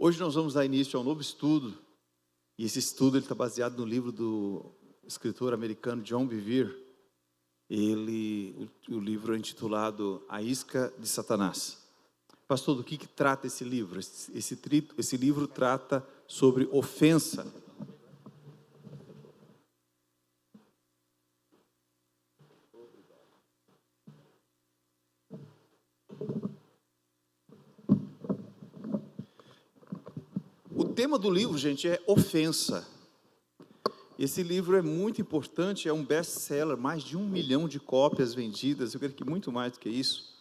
Hoje nós vamos dar início a um novo estudo, e esse estudo está baseado no livro do escritor americano John Bevere. O livro é intitulado A Isca de Satanás. Pastor, do que trata esse livro? Esse livro trata sobre ofensa. O tema do livro, gente, é ofensa. Esse livro é muito importante, é um best-seller, mais de 1 milhão de cópias vendidas, eu creio que muito mais do que isso.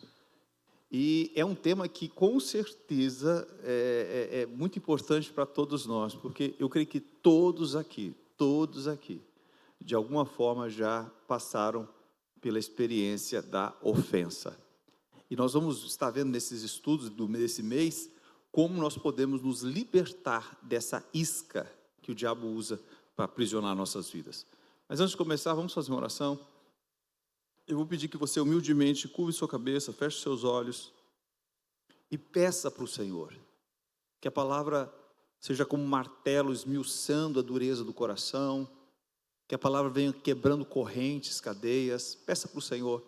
E é um tema que, com certeza, é muito importante para todos nós, porque eu creio que todos aqui, de alguma forma já passaram pela experiência da ofensa. E nós vamos estar vendo nesses estudos desse mês, como nós podemos nos libertar dessa isca que o diabo usa para aprisionar nossas vidas. Mas antes de começar, vamos fazer uma oração. Eu vou pedir que você humildemente curve sua cabeça, feche seus olhos e peça para o Senhor que a palavra seja como um martelo esmiuçando a dureza do coração, que a palavra venha quebrando correntes, cadeias. Peça para o Senhor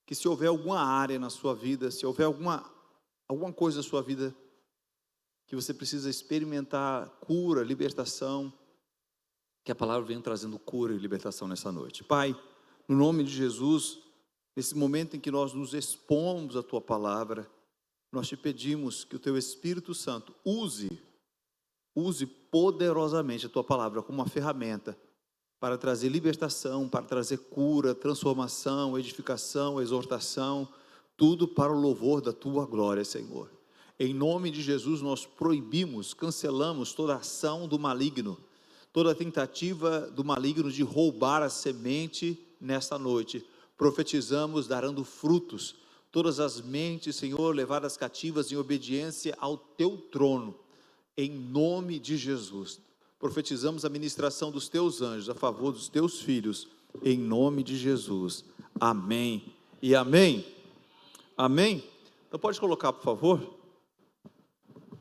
que, se houver alguma área na sua vida, se houver alguma coisa na sua vida que você precisa experimentar cura, libertação, que a palavra venha trazendo cura e libertação nessa noite. Pai, no nome de Jesus, nesse momento em que nós nos expomos à Tua palavra, nós te pedimos que o Teu Espírito Santo use poderosamente a Tua palavra como uma ferramenta para trazer libertação, para trazer cura, transformação, edificação, exortação, tudo para o louvor da Tua glória, Senhor. Em nome de Jesus, nós proibimos, cancelamos toda ação do maligno, toda tentativa do maligno de roubar a semente nesta noite. Profetizamos, darando frutos, todas as mentes, Senhor, levadas cativas em obediência ao Teu trono, em nome de Jesus. Profetizamos a ministração dos Teus anjos a favor dos Teus filhos, em nome de Jesus. Amém e amém. Amém? Então pode colocar, por favor,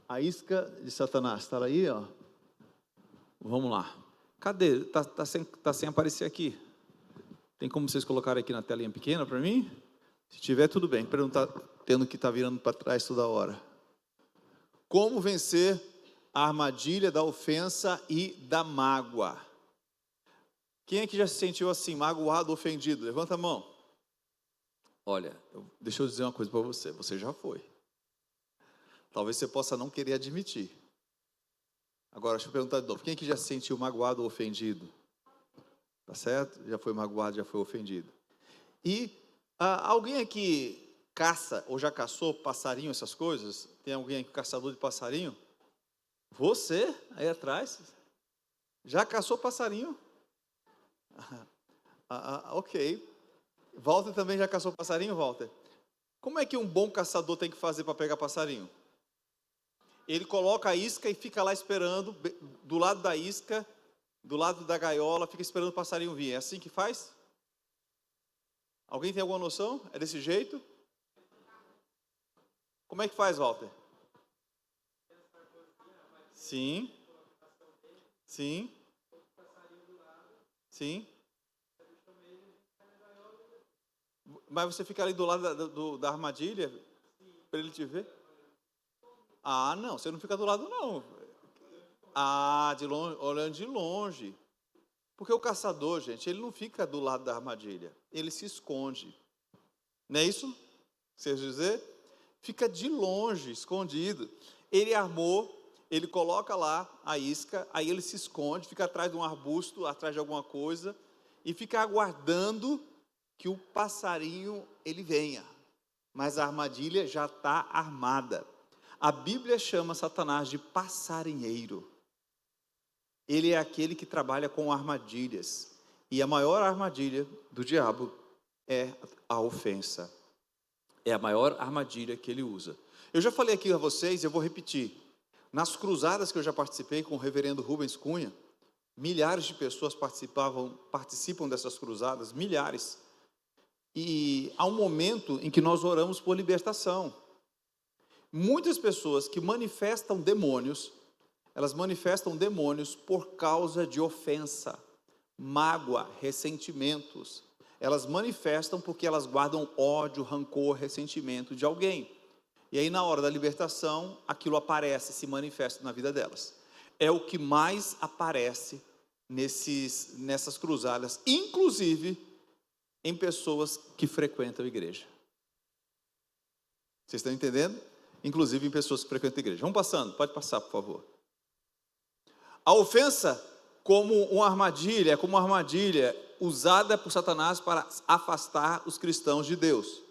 a isca de Satanás. Está aí, ó. Vamos lá. Cadê? Tá sem aparecer aqui. Tem como vocês colocarem aqui na telinha pequena para mim? Se tiver, tudo bem, para não estar tendo que estar virando para trás toda hora. Como vencer a armadilha da ofensa e da mágoa? Quem é que já se sentiu assim, magoado, ofendido? Levanta a mão. Olha, deixa eu dizer uma coisa para você. Você já foi. Talvez você possa não querer admitir. Agora, deixa eu perguntar de novo. Quem é que já se sentiu magoado ou ofendido? Tá certo? Já foi magoado, já foi ofendido. E alguém aqui caça ou já caçou passarinho, essas coisas? Tem alguém aqui caçador de passarinho? Você, aí atrás, já caçou passarinho? Ok. Walter também já caçou passarinho, Walter? Como é que um bom caçador tem que fazer para pegar passarinho? Ele coloca a isca e fica lá esperando, do lado da isca, do lado da gaiola, fica esperando o passarinho vir. É assim que faz? Alguém tem alguma noção? É desse jeito? Como é que faz, Walter? Sim. Sim. Sim. Mas você fica ali do lado da armadilha, para ele te ver? Ah, não, você não fica do lado, não. Ah, de longe, olhando de longe. Porque o caçador, gente, ele não fica do lado da armadilha, ele se esconde. Não é isso? Quer dizer? Fica de longe, escondido. Ele armou, ele coloca lá a isca, aí ele se esconde, fica atrás de um arbusto, atrás de alguma coisa, e fica aguardando que o passarinho ele venha. Mas a armadilha já está armada. A Bíblia chama Satanás de passarinheiro. Ele é aquele que trabalha com armadilhas. E a maior armadilha do diabo é a ofensa. É a maior armadilha que ele usa. Eu já falei aqui a vocês, eu vou repetir. Nas cruzadas que eu já participei com o reverendo Rubens Cunha, milhares de pessoas participam dessas cruzadas, milhares. E há um momento em que nós oramos por libertação. Muitas pessoas que manifestam demônios, elas manifestam demônios por causa de ofensa, mágoa, ressentimentos. Elas manifestam porque elas guardam ódio, rancor, ressentimento de alguém. E aí, na hora da libertação, aquilo aparece, se manifesta na vida delas. É o que mais aparece nessas cruzadas, inclusive em pessoas que frequentam a igreja. Vocês estão entendendo? Inclusive em pessoas que frequentam a igreja. Vamos passando, pode passar, por favor. A ofensa como uma armadilha usada por Satanás para afastar os cristãos de Deus.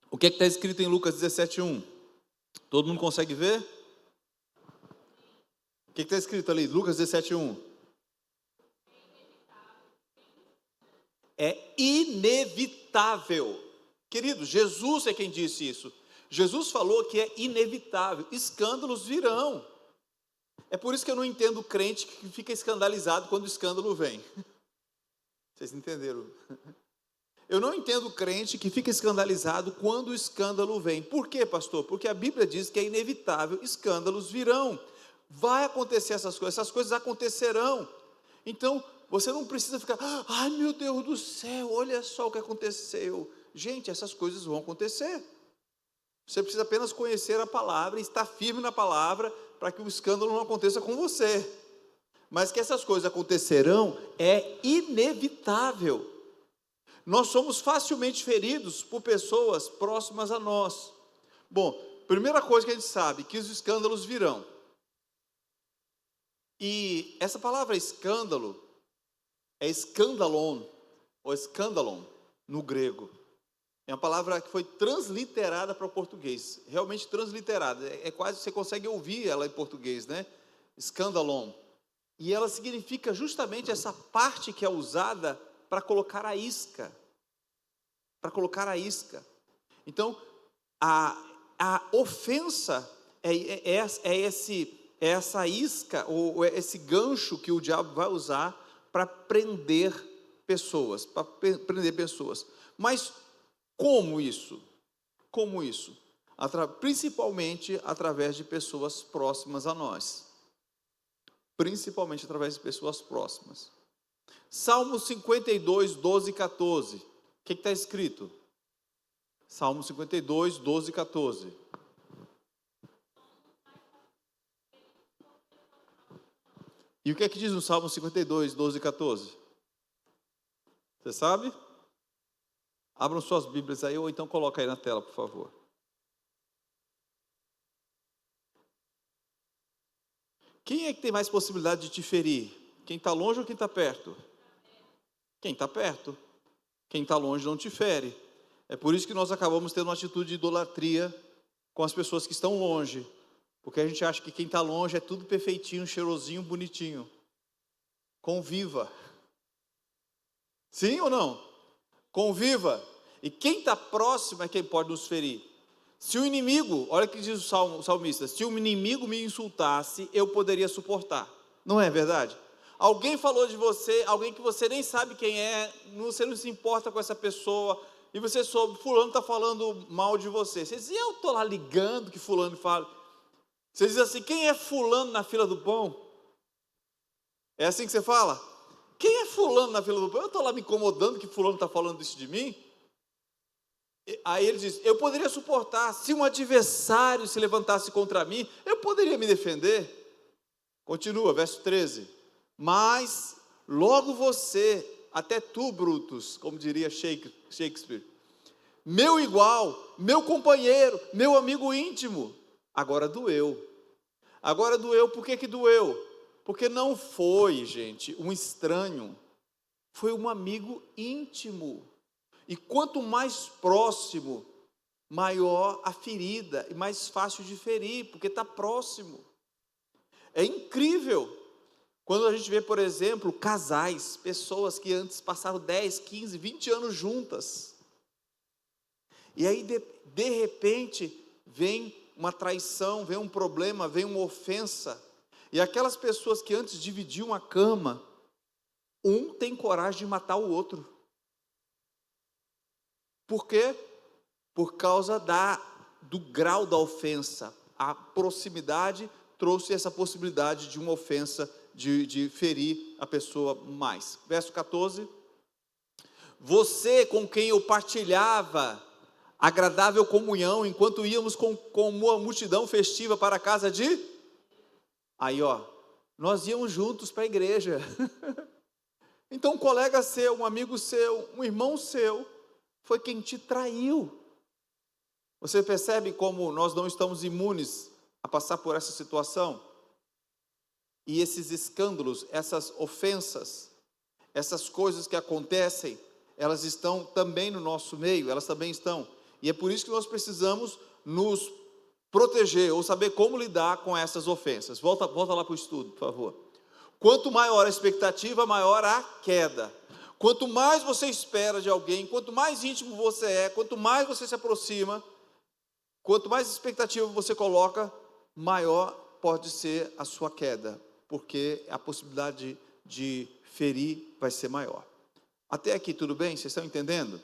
O que está escrito em Lucas 17:1? Todo mundo consegue ver? O que está escrito ali? Lucas 17:1. É inevitável. Querido, Jesus é quem disse isso. Jesus falou que é inevitável. Escândalos virão. É por isso que eu não entendo o crente que fica escandalizado quando o escândalo vem. Vocês entenderam? Eu não entendo o crente que fica escandalizado quando o escândalo vem. Por quê, pastor? Porque a Bíblia diz que é inevitável, escândalos virão. Vai acontecer essas coisas acontecerão. Então, você não precisa ficar, ai meu Deus do céu, olha só o que aconteceu. Gente, essas coisas vão acontecer. Você precisa apenas conhecer a palavra e estar firme na palavra para que o escândalo não aconteça com você. Mas que essas coisas acontecerão é inevitável. Nós somos facilmente feridos por pessoas próximas a nós. Bom, primeira coisa que a gente sabe, que os escândalos virão. E essa palavra escândalo é escandalon, ou escandalon, no grego. É uma palavra que foi transliterada para o português, realmente transliterada. É quase, você consegue ouvir ela em português, né? Escandalon. E ela significa justamente essa parte que é usada para colocar a isca. Para colocar a isca. Então, a ofensa é essa isca, ou esse gancho que o diabo vai usar para prender pessoas. Mas como isso? Como isso? Principalmente através de pessoas próximas a nós. Principalmente através de pessoas próximas. Salmo 52, 12 e 14. O que está escrito? Salmo 52, 12 e 14. E o que é que diz no Salmo 52, 12 e 14? Você sabe? Abram suas Bíblias aí, ou então coloca aí na tela, por favor. Quem é que tem mais possibilidade de te ferir? Quem está longe ou quem está perto? Quem está perto. Quem está longe não te fere. É por isso que nós acabamos tendo uma atitude de idolatria com as pessoas que estão longe. Porque a gente acha que quem está longe é tudo perfeitinho, cheirosinho, bonitinho. Conviva. Sim ou não? Conviva. E quem está próximo é quem pode nos ferir. Se o inimigo, olha o que diz o salmista, se o inimigo me insultasse, eu poderia suportar. Não é verdade? Alguém falou de você, alguém que você nem sabe quem é, você não se importa com essa pessoa, e você soube, fulano está falando mal de você. Você diz, eu estou lá ligando que fulano fala. Você diz assim, quem é fulano na fila do pão? É assim que você fala? Quem é fulano na fila do pão? Eu estou lá me incomodando que fulano está falando isso de mim? Aí ele diz, eu poderia suportar, se um adversário se levantasse contra mim, eu poderia me defender. Continua, verso 13. Mas logo você, até tu, Brutus, como diria Shakespeare, meu igual, meu companheiro, meu amigo íntimo, agora doeu. Agora doeu, por que doeu? Porque não foi, gente, um estranho, foi um amigo íntimo. E quanto mais próximo, maior a ferida e mais fácil de ferir, porque está próximo. É incrível quando a gente vê, por exemplo, casais, pessoas que antes passaram 10, 15, 20 anos juntas. E aí, de repente, vem uma traição, vem um problema, vem uma ofensa. E aquelas pessoas que antes dividiam a cama, um tem coragem de matar o outro. Por quê? por causa do grau da ofensa. A proximidade trouxe essa possibilidade de uma ofensa, de ferir a pessoa mais. Verso 14: você com quem eu partilhava agradável comunhão, enquanto íamos com uma multidão festiva para a casa de... Aí nós íamos juntos para a igreja. Então um colega seu, um amigo seu, um irmão seu, foi quem te traiu. Você percebe como nós não estamos imunes a passar por essa situação? E esses escândalos, essas ofensas, essas coisas que acontecem, elas estão também no nosso meio, elas também estão. E é por isso que nós precisamos nos proteger, ou saber como lidar com essas ofensas. Volta lá para o estudo, por favor. Quanto maior a expectativa, maior a queda. Quanto mais você espera de alguém, quanto mais íntimo você é, quanto mais você se aproxima, quanto mais expectativa você coloca, maior pode ser a sua queda, porque a possibilidade de ferir vai ser maior. Até aqui tudo bem? Vocês estão entendendo?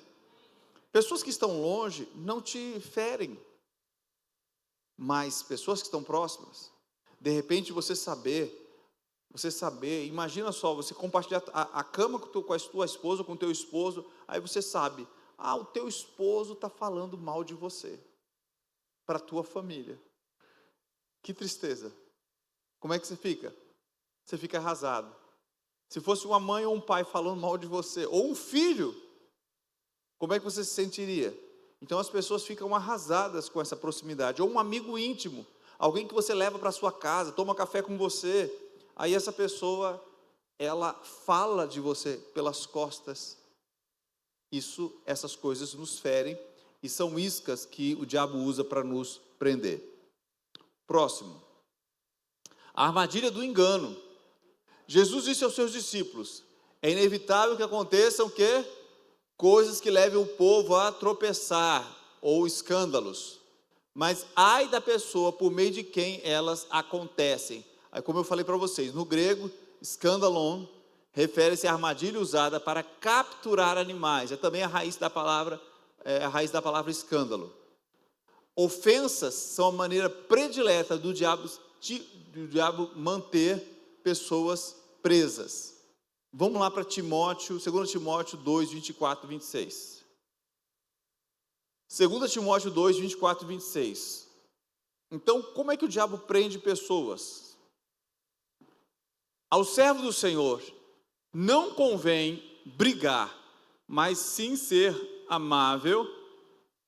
Pessoas que estão longe não te ferem, mas pessoas que estão próximas, de repente você saber, imagina só, você compartilhar a cama com a tua esposa, com o teu esposo, aí você sabe, o teu esposo está falando mal de você, para a tua família. Que tristeza. Como é que você fica? Você fica arrasado. Se fosse uma mãe ou um pai falando mal de você, ou um filho, como é que você se sentiria? Então as pessoas ficam arrasadas com essa proximidade. Ou um amigo íntimo, alguém que você leva para a sua casa, toma café com você, aí essa pessoa, ela fala de você pelas costas. Essas coisas nos ferem, e são iscas que o diabo usa para nos prender. Próximo. A armadilha do engano. Jesus disse aos seus discípulos: é inevitável que aconteçam coisas que levem o povo a tropeçar, ou escândalos, mas ai da pessoa por meio de quem elas acontecem. Aí, como eu falei para vocês, no grego, escandalon refere-se à armadilha usada para capturar animais. É também a raiz da palavra escândalo. Ofensas são a maneira predileta do diabo manter pessoas presas. Vamos lá para Timóteo, 2 Timóteo 2, 24 e 26. 2 Timóteo 2, 24 e 26. Então, como é que o diabo prende pessoas? Ao servo do Senhor não convém brigar, mas sim ser amável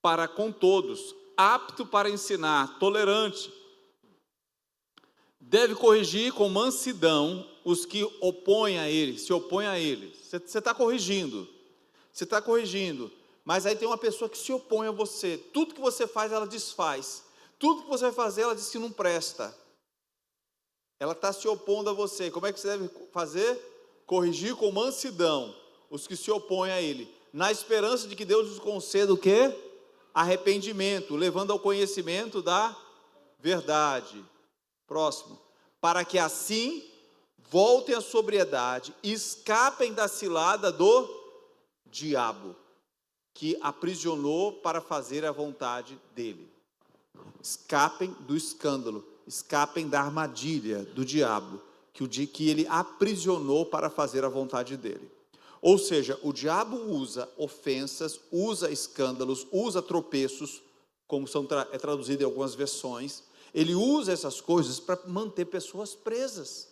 para com todos, apto para ensinar, tolerante. Deve corrigir com mansidão os que se opõem a ele. Você está corrigindo, mas aí tem uma pessoa que se opõe a você. Tudo que você faz, ela desfaz. Tudo que você vai fazer, ela diz que não presta. Ela está se opondo a você. Como é que você deve fazer? Corrigir com mansidão os que se opõem a ele, na esperança de que Deus nos conceda o quê? Arrependimento, levando ao conhecimento da verdade. Próximo. Para que assim voltem à sobriedade, escapem da cilada do diabo, que aprisionou para fazer a vontade dele. Escapem do escândalo, escapem da armadilha do diabo, que ele aprisionou para fazer a vontade dele. Ou seja, o diabo usa ofensas, usa escândalos, usa tropeços, como é traduzido em algumas versões. Ele usa essas coisas para manter pessoas presas.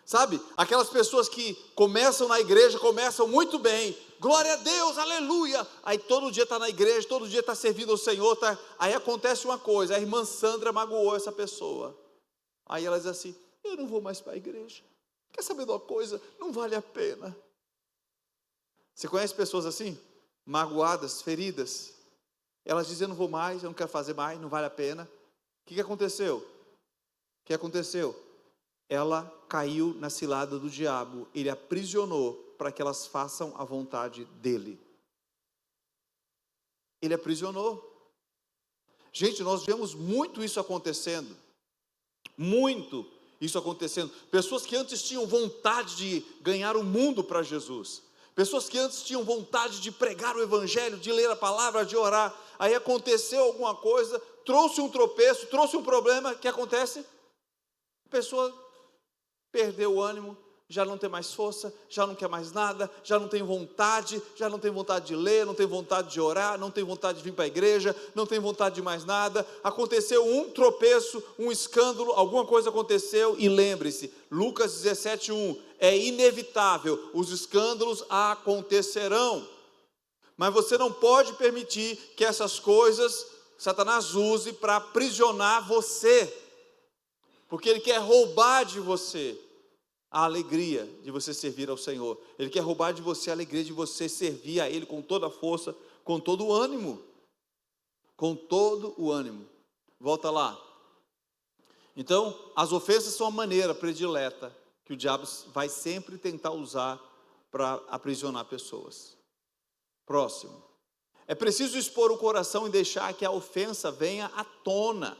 Sabe, aquelas pessoas que começam na igreja, começam muito bem, glória a Deus, aleluia, aí todo dia está na igreja, todo dia está servindo ao Senhor, aí acontece uma coisa, a irmã Sandra magoou essa pessoa, aí ela diz assim, eu não vou mais para a igreja, quer saber de uma coisa, não vale a pena. Você conhece pessoas assim? Magoadas, feridas, elas dizem, eu não vou mais, eu não quero fazer mais, não vale a pena. O que aconteceu? Ela caiu na cilada do diabo, ele aprisionou para que elas façam a vontade dele. Ele aprisionou. Gente, nós vemos muito isso acontecendo. Pessoas que antes tinham vontade de ganhar o mundo para Jesus. Pessoas que antes tinham vontade de pregar o evangelho, de ler a palavra, de orar, aí aconteceu alguma coisa, trouxe um tropeço, trouxe um problema, o que acontece? A pessoa perdeu o ânimo, já não tem mais força, já não quer mais nada, já não tem vontade de ler, não tem vontade de orar, não tem vontade de vir para a igreja, não tem vontade de mais nada. Aconteceu um tropeço, um escândalo, alguma coisa aconteceu, e lembre-se, Lucas 17:1, é inevitável, os escândalos acontecerão, mas você não pode permitir que essas coisas Satanás use para aprisionar você, porque ele quer roubar de você a alegria de você servir ao Senhor. Ele quer roubar de você a alegria de você servir a Ele com toda a força, com todo o ânimo. Com todo o ânimo. Volta lá. Então, as ofensas são a maneira predileta que o diabo vai sempre tentar usar para aprisionar pessoas. Próximo. É preciso expor o coração e deixar que a ofensa venha à tona.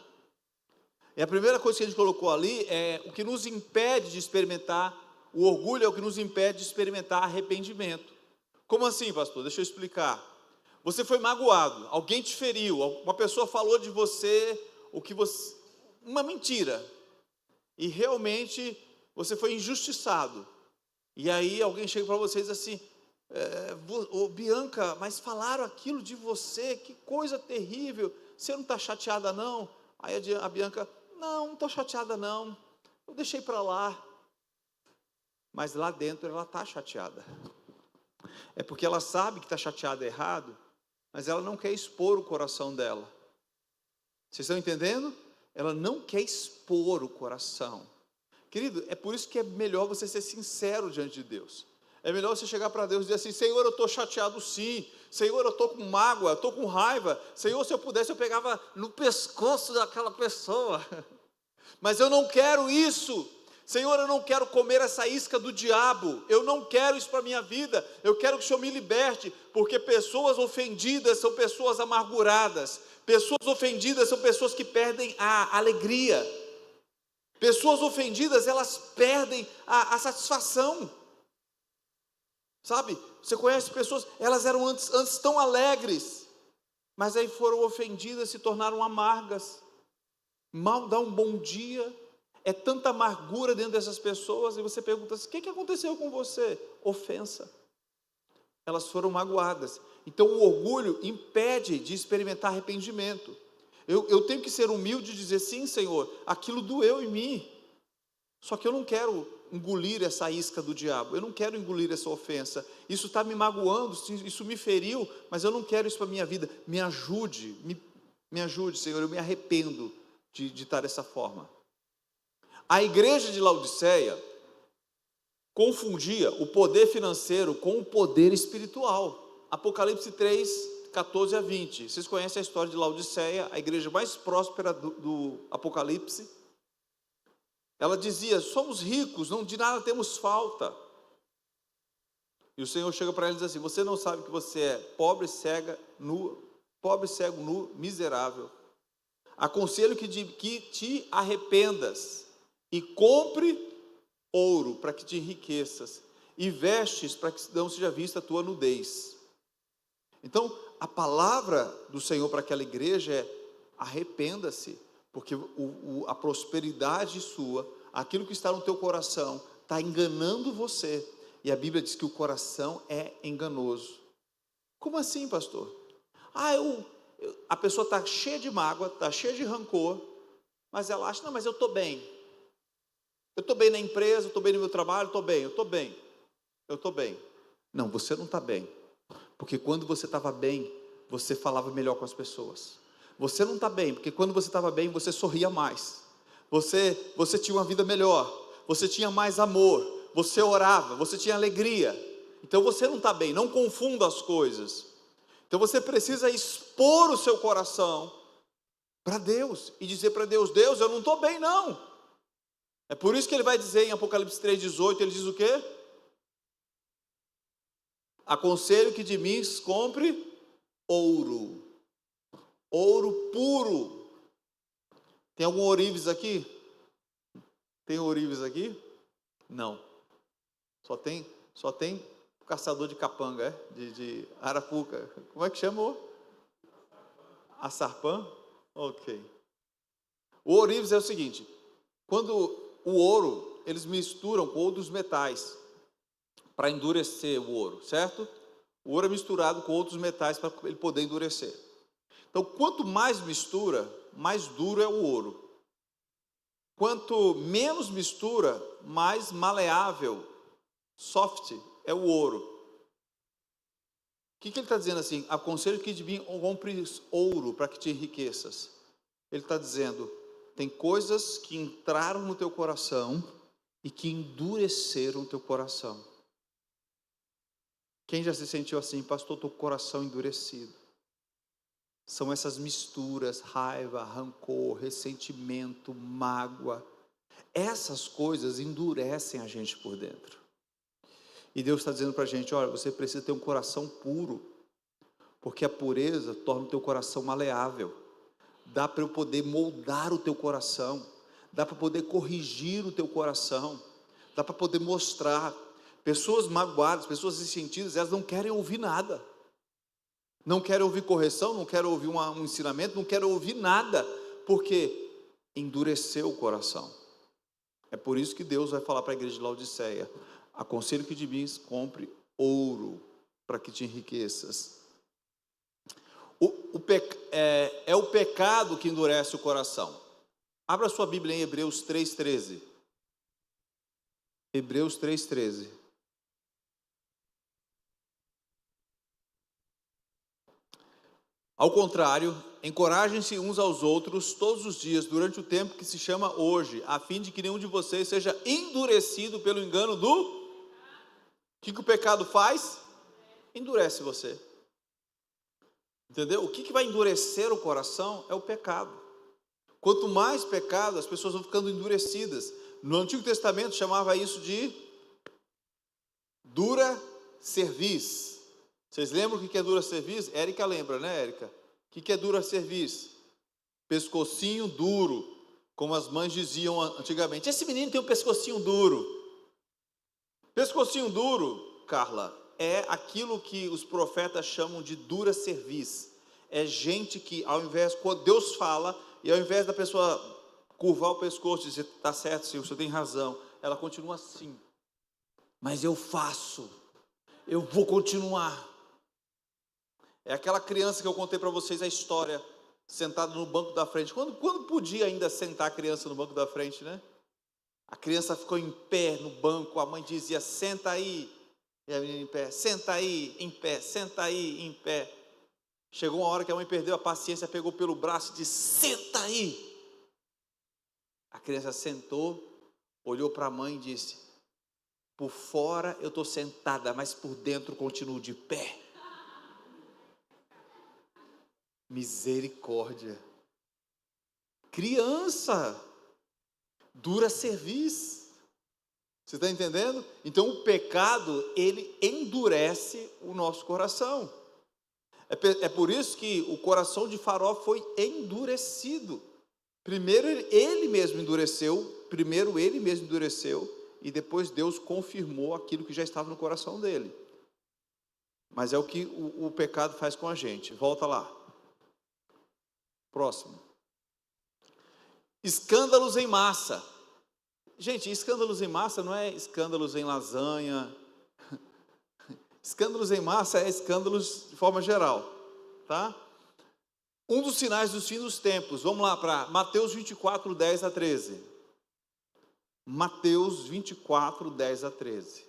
E a primeira coisa que a gente colocou ali é o que nos impede de experimentar, o orgulho é o que nos impede de experimentar arrependimento. Como assim, pastor? Deixa eu explicar. Você foi magoado, alguém te feriu, uma pessoa falou de você, uma mentira, e realmente você foi injustiçado. E aí alguém chega para você e diz assim, Bianca, mas falaram aquilo de você, que coisa terrível, você não está chateada não? Aí a Bianca, não estou chateada não, eu deixei para lá. Mas lá dentro ela está chateada. É porque ela sabe que está chateada errado, mas ela não quer expor o coração dela. Vocês estão entendendo? Ela não quer expor o coração. Querido, é por isso que é melhor você ser sincero diante de Deus. É melhor você chegar para Deus e dizer assim, Senhor, eu estou chateado sim, Senhor, eu estou com mágoa, eu estou com raiva, Senhor, se eu pudesse eu pegava no pescoço daquela pessoa, mas eu não quero isso, Senhor, eu não quero comer essa isca do diabo, eu não quero isso para a minha vida, eu quero que o Senhor me liberte, porque pessoas ofendidas são pessoas amarguradas, pessoas ofendidas são pessoas que perdem a alegria, pessoas ofendidas, elas perdem a satisfação. Sabe, você conhece pessoas, elas eram antes tão alegres, mas aí foram ofendidas, se tornaram amargas. Mal dá um bom dia, é tanta amargura dentro dessas pessoas, e você pergunta assim, o que aconteceu com você? Ofensa. Elas foram magoadas. Então o orgulho impede de experimentar arrependimento. Eu tenho que ser humilde e dizer, sim Senhor, aquilo doeu em mim, só que eu não quero engolir essa isca do diabo, eu não quero engolir essa ofensa, isso está me magoando, isso me feriu, mas eu não quero isso para a minha vida, me ajude, me ajude Senhor, eu me arrependo de estar dessa forma. A igreja de Laodiceia confundia o poder financeiro com o poder espiritual. Apocalipse 3, 14 a 20, vocês conhecem a história de Laodiceia, a igreja mais próspera do Apocalipse. Ela dizia, somos ricos, de nada temos falta. E o Senhor chega para ela e diz assim, você não sabe que você é pobre, cego, nu, miserável. Aconselho que te arrependas e compre ouro para que te enriqueças e vestes para que não seja vista a tua nudez. Então, a palavra do Senhor para aquela igreja é, arrependa-se, porque a prosperidade sua, aquilo que está no teu coração, está enganando você, e a Bíblia diz que o coração é enganoso. Como assim, pastor? A pessoa está cheia de mágoa, está cheia de rancor, mas ela acha, não, mas eu estou bem na empresa, eu estou bem no meu trabalho, eu estou bem. Não, você não está bem, porque quando você estava bem, você falava melhor com as pessoas. Você não está bem, porque quando você estava bem, você sorria mais. Você tinha uma vida melhor. Você tinha mais amor. Você orava, você tinha alegria. Então você não está bem, não confunda as coisas. Então você precisa expor o seu coração para Deus. E dizer para Deus, Deus, eu não estou bem não. É por isso que ele vai dizer em Apocalipse 3,18, ele diz o quê? Aconselho que de mim compre ouro. Ouro puro. Tem algum ourives aqui? Tem ourives aqui? Não. Só tem caçador de capanga, de arapuca. Como é que chamou? A sarpã? Ok. O ourives é o seguinte: quando o ouro, eles misturam com outros metais para endurecer o ouro, certo? O ouro é misturado com outros metais para ele poder endurecer. Então, quanto mais mistura, mais duro é o ouro. Quanto menos mistura, mais maleável, soft, é o ouro. O que ele está dizendo assim? Aconselho que de mim compres ouro para que te enriqueças. Ele está dizendo, tem coisas que entraram no teu coração e que endureceram o teu coração. Quem já se sentiu assim, pastor, estou com o coração endurecido? São essas misturas, raiva, rancor, ressentimento, mágoa. Essas coisas endurecem a gente por dentro. E Deus está dizendo para a gente, olha, você precisa ter um coração puro, porque a pureza torna o teu coração maleável. Dá para eu poder moldar o teu coração, dá para poder corrigir o teu coração, dá para poder mostrar. Pessoas magoadas, pessoas ressentidas, elas não querem ouvir nada, não querem ouvir correção, não querem ouvir um ensinamento, não querem ouvir nada, porque endureceu o coração. É por isso que Deus vai falar para a igreja de Laodiceia, aconselho que de mim compre ouro, para que te enriqueças. É o pecado que endurece o coração. Abra sua Bíblia em Hebreus 3,13. Hebreus 3,13. Ao contrário, encorajem-se uns aos outros todos os dias, durante o tempo que se chama hoje, a fim de que nenhum de vocês seja endurecido pelo engano do... O que o pecado faz? Endurece você. Entendeu? O que vai endurecer o coração é o pecado. Quanto mais pecado, as pessoas vão ficando endurecidas. No Antigo Testamento chamava isso de dura cerviz. Vocês lembram o que é dura cerviz? Érica lembra, né, Érica? O que é dura cerviz? Pescocinho duro, como as mães diziam antigamente. Esse menino tem um pescocinho duro. Pescocinho duro, Carla, é aquilo que os profetas chamam de dura cerviz. É gente que, ao invés, quando Deus fala, e ao invés da pessoa curvar o pescoço e dizer, está certo, Senhor, o Senhor tem razão, ela continua assim. Mas eu faço, eu vou continuar. É aquela criança que eu contei para vocês a história, sentada no banco da frente. Quando podia ainda sentar a criança no banco da frente, né? A criança ficou em pé no banco, a mãe dizia, senta aí. E a menina em pé, senta aí, em pé, senta aí, em pé. Chegou uma hora que a mãe perdeu a paciência, pegou pelo braço e disse, senta aí. A criança sentou, olhou para a mãe e disse, por fora eu estou sentada, mas por dentro continuo de pé. Misericórdia. Criança, dura cerviz. Você está entendendo? Então o pecado, ele endurece o nosso coração. É por isso que o coração de Faraó foi endurecido. Primeiro ele mesmo endureceu, e depois Deus confirmou aquilo que já estava no coração dele. Mas é o que o pecado faz com a gente. Volta lá. Próximo. Escândalos em massa. Gente, escândalos em massa não é escândalos em lasanha. Escândalos em massa é escândalos de forma geral, tá? Um dos sinais dos fins dos tempos. Vamos lá para Mateus 24, 10 a 13. Mateus 24, 10 a 13.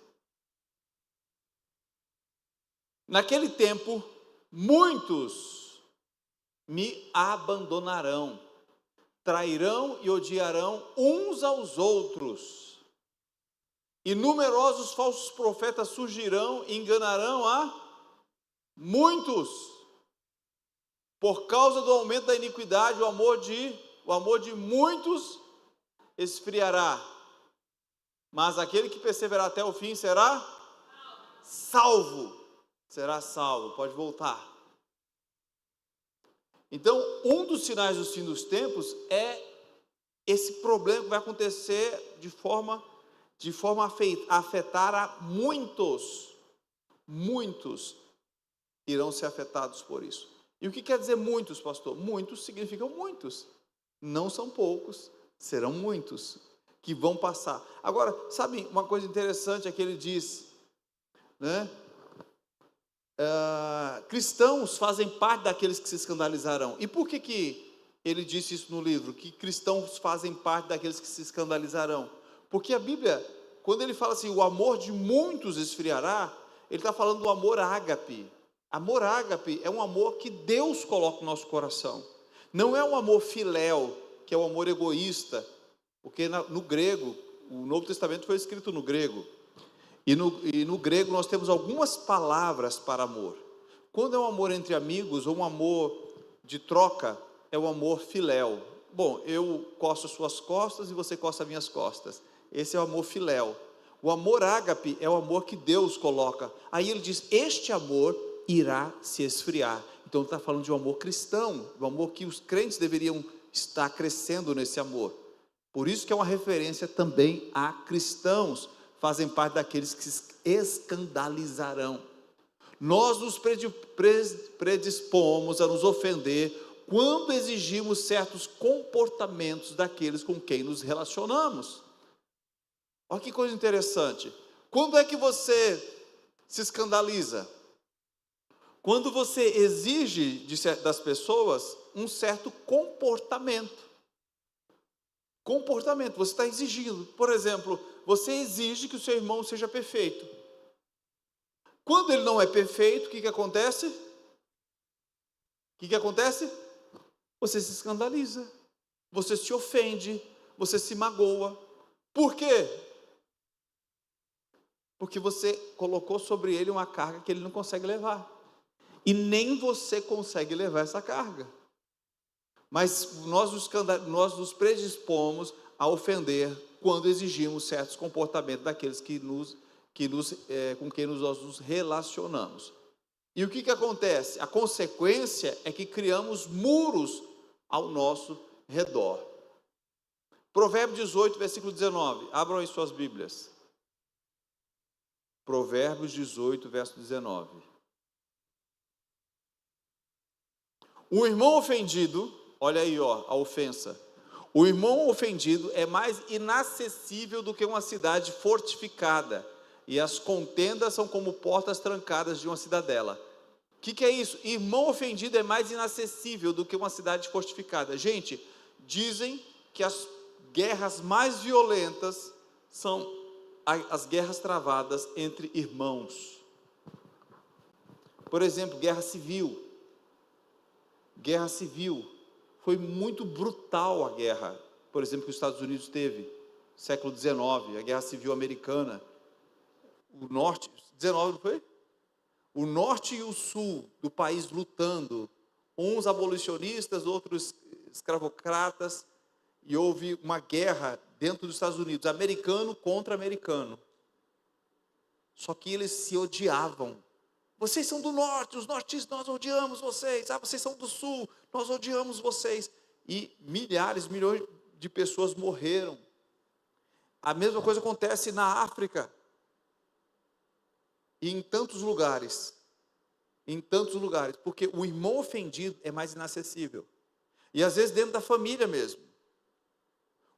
Naquele tempo, muitos me abandonarão, trairão e odiarão uns aos outros, e numerosos falsos profetas surgirão e enganarão a muitos. Por causa do aumento da iniquidade, o amor de muitos esfriará, mas aquele que perseverar até o fim será salvo. Será salvo. Pode voltar. Então, um dos sinais dos fins dos tempos é esse problema que vai acontecer de forma a afetar a muitos. muitos irão ser afetados por isso. E o que quer dizer muitos, pastor? Muitos significam muitos. Não são poucos, serão muitos que vão passar. Agora, sabe uma coisa interessante é que ele diz, né? Cristãos fazem parte daqueles que se escandalizarão. E por que ele disse isso no livro? Que cristãos fazem parte daqueles que se escandalizarão. Porque a Bíblia, quando ele fala assim, o amor de muitos esfriará, ele está falando do amor ágape. Amor ágape é um amor que Deus coloca no nosso coração. Não é um amor filéu, que é um amor egoísta. Porque no grego, o Novo Testamento foi escrito no grego. E no grego nós temos algumas palavras para amor. Quando é um amor entre amigos, ou um amor de troca, é o amor filéu. Bom, eu costo as suas costas e você costa as minhas costas. Esse é o amor filéu. O amor ágape é o amor que Deus coloca. Aí ele diz, este amor irá se esfriar. Então ele está falando de um amor cristão, um amor que os crentes deveriam estar crescendo nesse amor. Por isso que é uma referência também a cristãos, fazem parte daqueles que se escandalizarão. Nós nos predispomos a nos ofender quando exigimos certos comportamentos daqueles com quem nos relacionamos. Olha que coisa interessante. Quando é que você se escandaliza? Quando você exige das pessoas um certo comportamento. Comportamento, você está exigindo. Por exemplo, você exige que o seu irmão seja perfeito. Quando ele não é perfeito, o que acontece? O que acontece? Você se escandaliza, você se ofende, você se magoa. Por quê? Porque você colocou sobre ele uma carga que ele não consegue levar. E nem você consegue levar essa carga. Mas nós nos predispomos a ofender quando exigimos certos comportamentos daqueles com quem nós nos relacionamos. E o que acontece? A consequência é que criamos muros ao nosso redor. Provérbios 18, versículo 19. Abram aí suas Bíblias. Provérbios 18, verso 19. O irmão ofendido, olha aí, a ofensa. O irmão ofendido é mais inacessível do que uma cidade fortificada, e as contendas são como portas trancadas de uma cidadela. O que é isso? Irmão ofendido é mais inacessível do que uma cidade fortificada. Gente, dizem que as guerras mais violentas são as guerras travadas entre irmãos. Por exemplo, guerra civil. Guerra civil. Foi muito brutal a guerra, por exemplo, que os Estados Unidos teve, século XIX, a Guerra Civil Americana. O norte, 19 não foi? O norte e o sul do país lutando, uns abolicionistas, outros escravocratas, e houve uma guerra dentro dos Estados Unidos, americano contra americano. Só que eles se odiavam. Vocês são do norte, os nortistas, nós odiamos vocês. Vocês são do sul, nós odiamos vocês. E milhões de pessoas morreram. A mesma coisa acontece na África. E em tantos lugares, porque o irmão ofendido é mais inacessível. E às vezes dentro da família mesmo.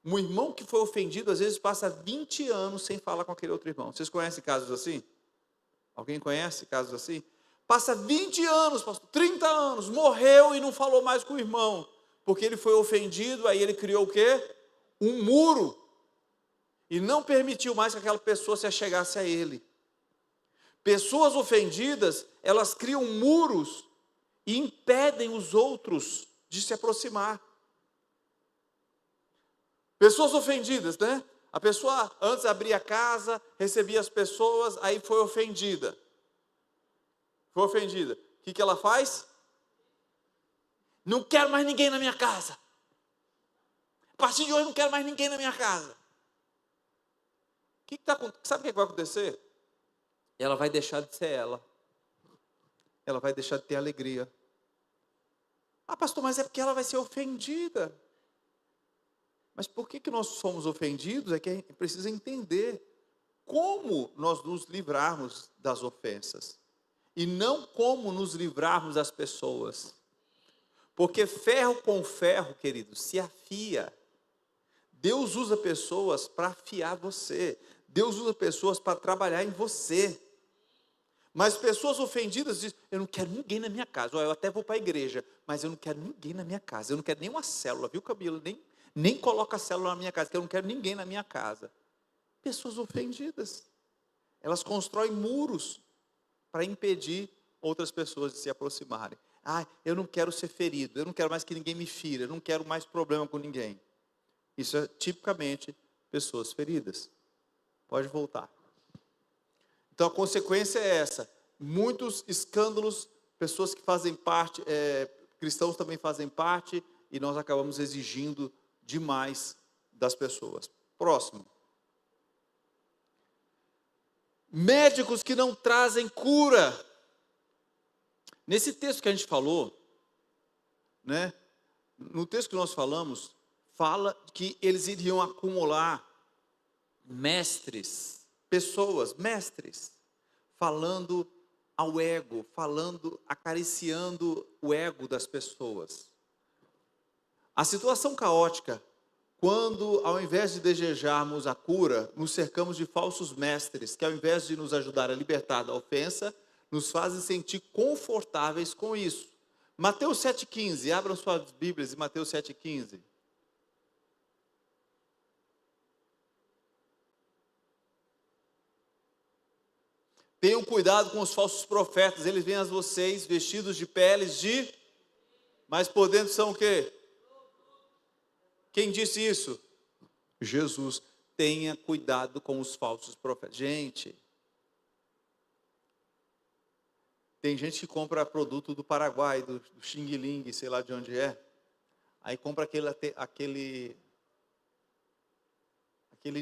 Um irmão que foi ofendido, às vezes passa 20 anos sem falar com aquele outro irmão. Vocês conhecem casos assim? Alguém conhece casos assim? Passa 20 anos, pastor, 30 anos, morreu e não falou mais com o irmão. Porque ele foi ofendido, aí ele criou o quê? Um muro. E não permitiu mais que aquela pessoa se achegasse a ele. Pessoas ofendidas, elas criam muros e impedem os outros de se aproximar. Pessoas ofendidas, né? A pessoa antes abria a casa, recebia as pessoas, aí foi ofendida. Foi ofendida. O que ela faz? Não quero mais ninguém na minha casa. A partir de hoje não quero mais ninguém na minha casa. Sabe o que vai acontecer? Ela vai deixar de ser ela. Ela vai deixar de ter alegria. Pastor, mas é porque ela vai ser ofendida. Mas por que nós somos ofendidos? É que a gente precisa entender como nós nos livrarmos das ofensas. e não como nos livrarmos das pessoas. Porque ferro com ferro, querido, se afia. Deus usa pessoas para afiar você. Deus usa pessoas para trabalhar em você. Mas pessoas ofendidas dizem, eu não quero ninguém na minha casa. Eu até vou para a igreja, mas eu não quero ninguém na minha casa. Eu não quero nem uma célula, viu, Camila? Nem coloca a célula na minha casa, que eu não quero ninguém na minha casa. Pessoas ofendidas. Elas constroem muros para impedir outras pessoas de se aproximarem. Eu não quero ser ferido, eu não quero mais que ninguém me fira, eu não quero mais problema com ninguém. Isso é tipicamente pessoas feridas. Pode voltar. Então a consequência é essa. Muitos escândalos, pessoas que fazem parte, cristãos também fazem parte, e nós acabamos exigindo demais das pessoas. Próximo. Médicos que não trazem cura. Nesse texto que a gente falou, né? No texto que nós falamos, fala que eles iriam acumular mestres, pessoas, mestres, falando ao ego, acariciando o ego das pessoas. A situação caótica, quando ao invés de desejarmos a cura, nos cercamos de falsos mestres, que ao invés de nos ajudar a libertar da ofensa, nos fazem sentir confortáveis com isso. Mateus 7,15, abram suas Bíblias em Mateus 7,15. Tenham cuidado com os falsos profetas, eles vêm a vocês vestidos de peles de... mas por dentro são o quê? Quem disse isso? Jesus. Tenha cuidado com os falsos profetas. Gente, tem gente que compra produto do Paraguai, do Xing Ling, sei lá de onde é. Aí compra aquele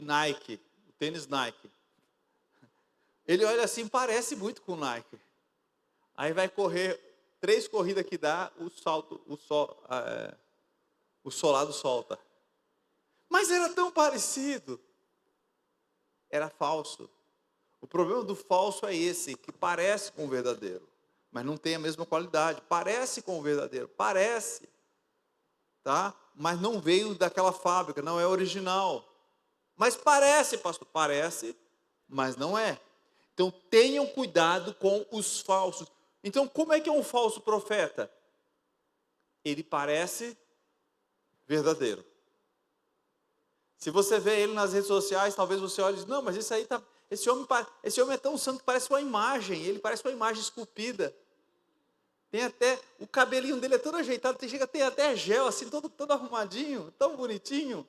Nike, o tênis Nike. Ele olha assim, parece muito com o Nike. Aí vai correr 3 corridas que dá, o solado solta. Mas era tão parecido. Era falso. O problema do falso é esse, que parece com o verdadeiro, mas não tem a mesma qualidade. Parece com o verdadeiro, parece, tá? Mas não veio daquela fábrica, não é original. Mas parece, pastor, parece, mas não é. Então tenham cuidado com os falsos. Então como é que é um falso profeta? Ele parece verdadeiro. Se você vê ele nas redes sociais, talvez você olhe e diz, não, mas esse homem é tão santo que parece uma imagem, ele parece uma imagem esculpida. Tem até, o cabelinho dele é todo ajeitado, tem até gel, assim, todo arrumadinho, tão bonitinho.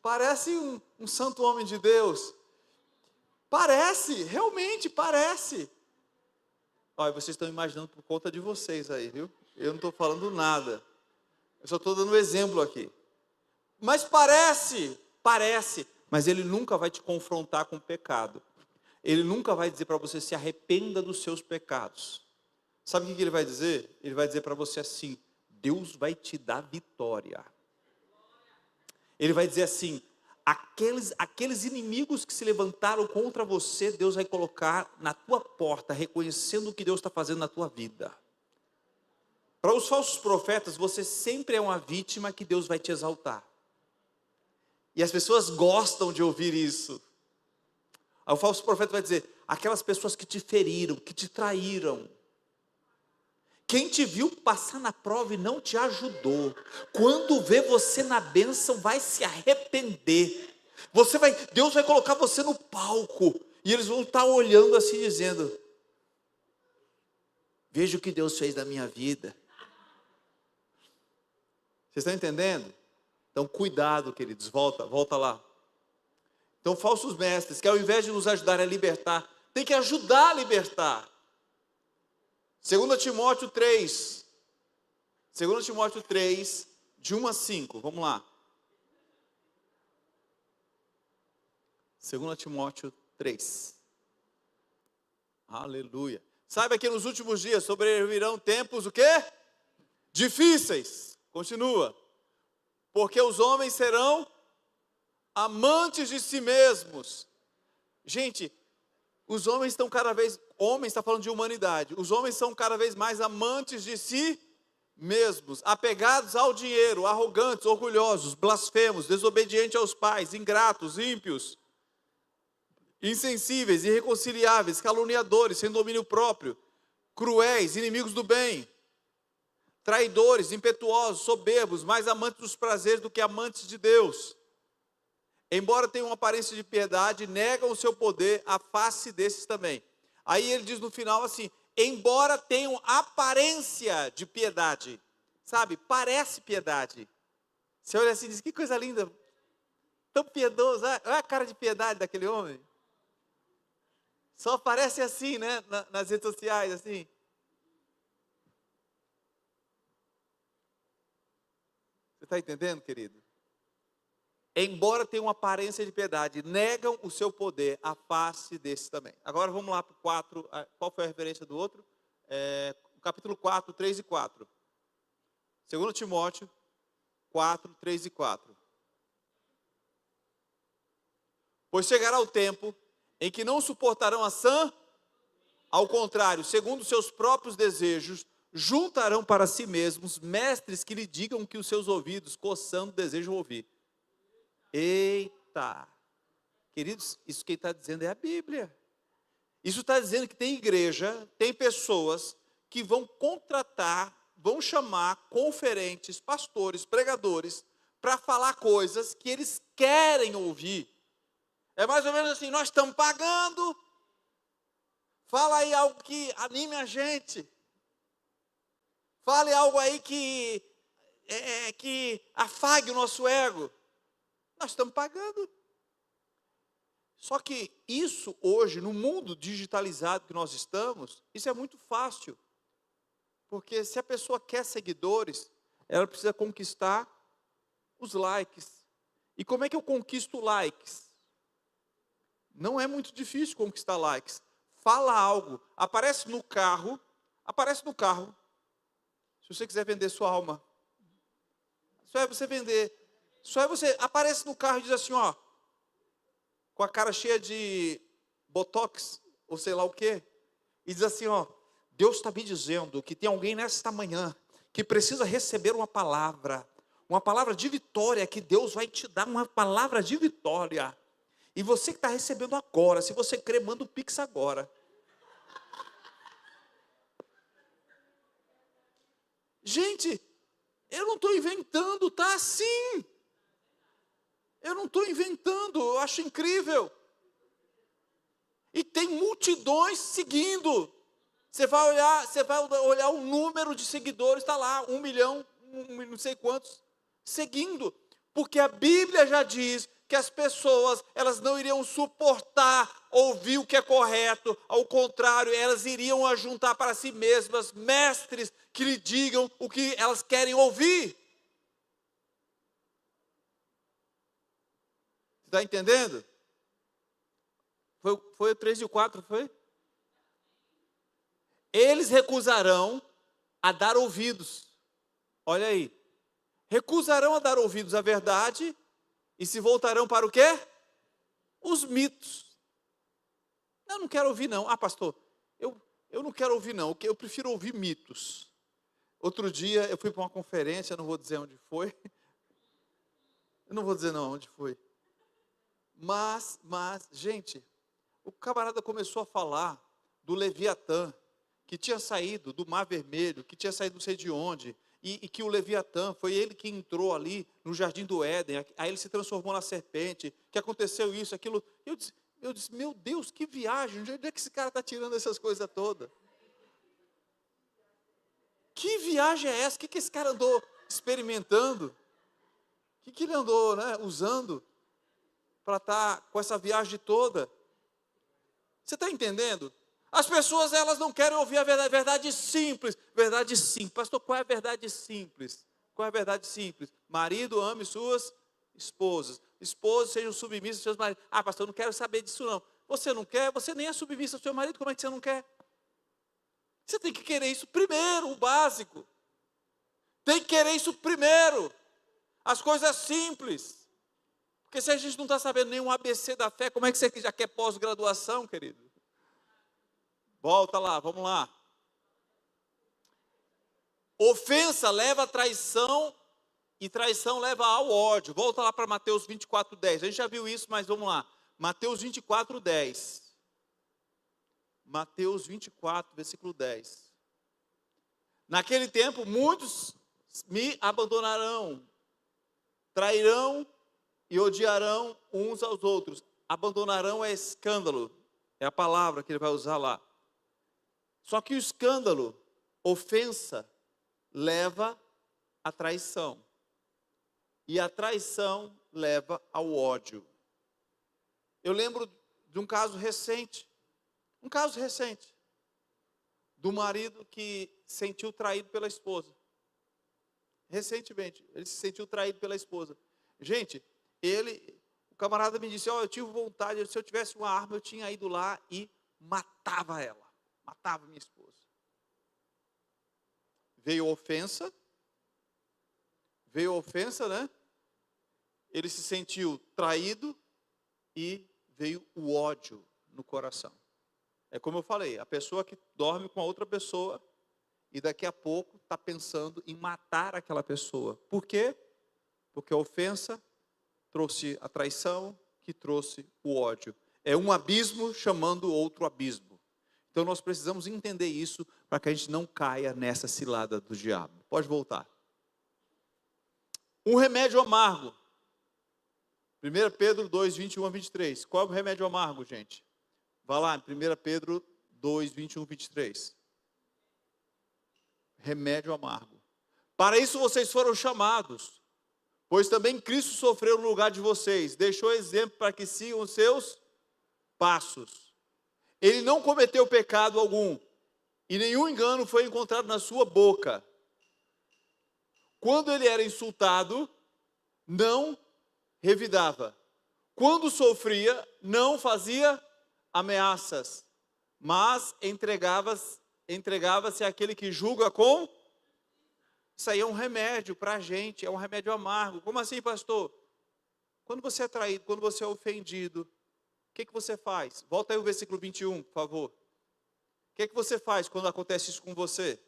Parece um santo homem de Deus. Parece, realmente parece. Olha, vocês estão imaginando por conta de vocês aí, viu? Eu não estou falando nada. Eu só estou dando exemplo aqui. Mas parece, mas ele nunca vai te confrontar com o pecado. Ele nunca vai dizer para você, se arrependa dos seus pecados. Sabe o que ele vai dizer? Ele vai dizer para você assim, Deus vai te dar vitória. Ele vai dizer assim, aqueles inimigos que se levantaram contra você, Deus vai colocar na tua porta, reconhecendo o que Deus está fazendo na tua vida. Para os falsos profetas, você sempre é uma vítima que Deus vai te exaltar. E as pessoas gostam de ouvir isso. Aí o falso profeta vai dizer, aquelas pessoas que te feriram, que te traíram. Quem te viu passar na prova e não te ajudou, quando vê você na bênção, vai se arrepender. Deus vai colocar você no palco, e eles vão estar olhando assim, dizendo, veja o que Deus fez na minha vida. Vocês estão entendendo? Então, cuidado, queridos, volta lá. Então, falsos mestres, que ao invés de nos ajudar a libertar, tem que ajudar a libertar. 2 Timóteo 3, de 1 a 5, vamos lá. 2 Timóteo 3. Aleluia. Saiba que nos últimos dias sobrevirão tempos, o quê? Difíceis. Continua. Porque os homens serão amantes de si mesmos. Gente, Os homens estão cada vez, homens está falando de humanidade, os homens são cada vez mais amantes de si mesmos, apegados ao dinheiro, arrogantes, orgulhosos, blasfemos, desobedientes aos pais, ingratos, ímpios, insensíveis, irreconciliáveis, caluniadores, sem domínio próprio, cruéis, inimigos do bem, traidores, impetuosos, soberbos, mais amantes dos prazeres do que amantes de Deus. Embora tenham uma aparência de piedade, negam o seu poder à face desses também. Aí ele diz no final assim, embora tenham aparência de piedade, sabe, parece piedade. Você olha assim e diz, que coisa linda, tão piedoso, olha a cara de piedade daquele homem. Só aparece assim, né, nas redes sociais, assim. Você está entendendo, querido? Embora tenham uma aparência de piedade, negam o seu poder à face desses também. Agora vamos lá para o 4, qual foi a referência do outro? Capítulo 4, 3 e 4. 2 Timóteo 4, 3 e 4. Pois chegará o tempo em que não suportarão a sã, ao contrário, segundo seus próprios desejos, juntarão para si mesmos mestres que lhe digam que os seus ouvidos, coçando, desejam ouvir. Eita! Queridos, isso que ele está dizendo é a Bíblia. Isso está dizendo que tem igreja, tem pessoas que vão contratar, vão chamar conferentes, pastores, pregadores, para falar coisas que eles querem ouvir. É mais ou menos assim, nós estamos pagando, fala aí algo que anime a gente. Fale algo aí que afague o nosso ego. Nós estamos pagando. Só que isso hoje, no mundo digitalizado que nós estamos, isso é muito fácil. Porque se a pessoa quer seguidores, ela precisa conquistar os likes. E como é que eu conquisto likes? Não é muito difícil conquistar likes. Fala algo, aparece no carro. Se você quiser vender sua alma, só é você vender. Só é você, aparece no carro e diz assim, ó, com a cara cheia de botox, ou sei lá o quê, e diz assim, ó, Deus está me dizendo que tem alguém nesta manhã que precisa receber uma palavra de vitória, que Deus vai te dar uma palavra de vitória. E você que está recebendo agora, se você crer, manda o Pix agora. Gente, eu não estou inventando, tá assim. Eu não estou inventando, eu acho incrível. E tem multidões seguindo. Você vai olhar o número de seguidores, está lá, 1 milhão, não sei quantos, seguindo. Porque a Bíblia já diz que as pessoas, elas não iriam suportar ouvir o que é correto, ao contrário, elas iriam ajuntar para si mesmas mestres que lhe digam o que elas querem ouvir. Está entendendo? Foi o 3 e o 4, foi? Eles recusarão a dar ouvidos. Olha aí. Recusarão a dar ouvidos à verdade e se voltarão para o quê? Os mitos. Eu não quero ouvir não. Ah, pastor, eu não quero ouvir não. Eu prefiro ouvir mitos. Outro dia eu fui para uma conferência, não vou dizer onde foi. Eu não vou dizer não onde foi. Mas, gente, o camarada começou a falar do Leviatã, que tinha saído do Mar Vermelho, que tinha saído não sei de onde, e que o Leviatã, foi ele que entrou ali no Jardim do Éden, aí ele se transformou na serpente, que aconteceu isso, aquilo. Eu disse, meu Deus, que viagem, onde é que esse cara está tirando essas coisas todas? Que viagem é essa? O que esse cara andou experimentando? O que ele andou, né, usando para estar com essa viagem toda? Você está entendendo? As pessoas, elas não querem ouvir a verdade simples. Verdade simples. Pastor, qual é a verdade simples? Qual é a verdade simples? Marido, ame suas esposas. Esposas sejam submissas aos seus maridos. Ah, pastor, eu não quero saber disso não. Você não quer? Você nem é submissa ao seu marido. Como é que você não quer? Você tem que querer isso primeiro, o básico. Tem que querer isso primeiro. As coisas simples. Porque se a gente não está sabendo nenhum ABC da fé, como é que você já quer pós-graduação, querido? Volta lá, vamos lá. Ofensa leva a traição e traição leva ao ódio. Volta lá para Mateus 24:10. A gente já viu isso, mas vamos lá. Mateus 24:10. Mateus 24, versículo 10. Naquele tempo, muitos me abandonarão, trairão e odiarão uns aos outros. Abandonarão é escândalo, é a palavra que ele vai usar lá. Só que o escândalo, ofensa, leva à traição. E a traição leva ao ódio. Eu lembro de um caso recente, do marido que sentiu traído pela esposa. Recentemente, ele se sentiu traído pela esposa. Gente, o camarada me disse, eu tive vontade, se eu tivesse uma arma, eu tinha ido lá e matava ela. Matava minha esposa. Veio ofensa, né? Ele se sentiu traído e veio o ódio no coração. É como eu falei, a pessoa que dorme com a outra pessoa e daqui a pouco está pensando em matar aquela pessoa. Por quê? Porque a ofensa trouxe a traição, que trouxe o ódio. É um abismo chamando outro abismo. Então nós precisamos entender isso para que a gente não caia nessa cilada do diabo. Pode voltar. Um remédio amargo. 1 Pedro 2, 21 a 23. Qual é o remédio amargo, gente? Vá lá, 1 Pedro 2, 21 a 23. Remédio amargo. Para isso vocês foram chamados, pois também Cristo sofreu no lugar de vocês, deixou exemplo para que sigam os seus passos. Ele não cometeu pecado algum, e nenhum engano foi encontrado na sua boca. Quando ele era insultado, não revidava. Quando sofria, não fazia ameaças, mas entregava-se àquele que julga com... Isso aí é um remédio para a gente, é um remédio amargo. Como assim, pastor? Quando você é traído, quando você é ofendido, o que você faz? Volta aí o versículo 21, por favor. O que você faz quando acontece isso com você?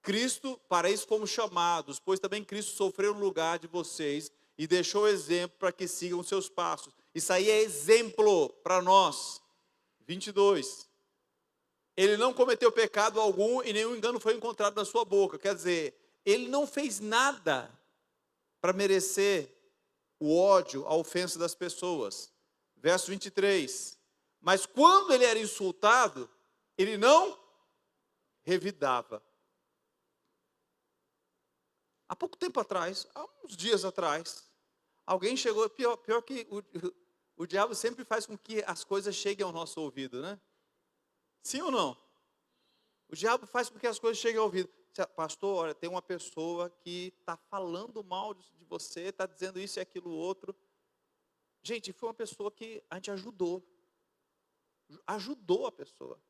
Cristo, para isso fomos chamados, pois também Cristo sofreu no lugar de vocês e deixou exemplo para que sigam os seus passos. Isso aí é exemplo para nós. 22. Ele não cometeu pecado algum e nenhum engano foi encontrado na sua boca. Quer dizer, ele não fez nada para merecer o ódio, a ofensa das pessoas. Verso 23. Mas quando ele era insultado, ele não revidava. Há pouco tempo atrás, há uns dias atrás, alguém chegou, pior que o diabo sempre faz com que as coisas cheguem ao nosso ouvido, né? Sim ou não? O diabo faz com que as coisas cheguem ao ouvido. Pastor, olha, tem uma pessoa que está falando mal de você, está dizendo isso e aquilo outro. Gente, foi uma pessoa que a gente ajudou a pessoa.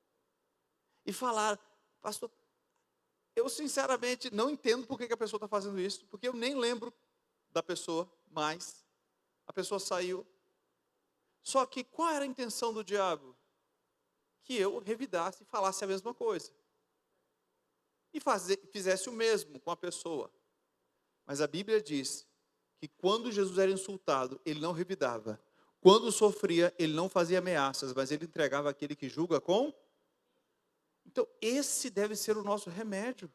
E falaram, pastor, eu sinceramente não entendo por que a pessoa está fazendo isso, porque eu nem lembro da pessoa mais. A pessoa saiu. Só que qual era a intenção do diabo? Que eu revidasse e falasse a mesma coisa. E fizesse o mesmo com a pessoa. Mas a Bíblia diz que quando Jesus era insultado, ele não revidava. Quando sofria, ele não fazia ameaças, mas ele entregava aquele que julga com... Então, esse deve ser o nosso remédio.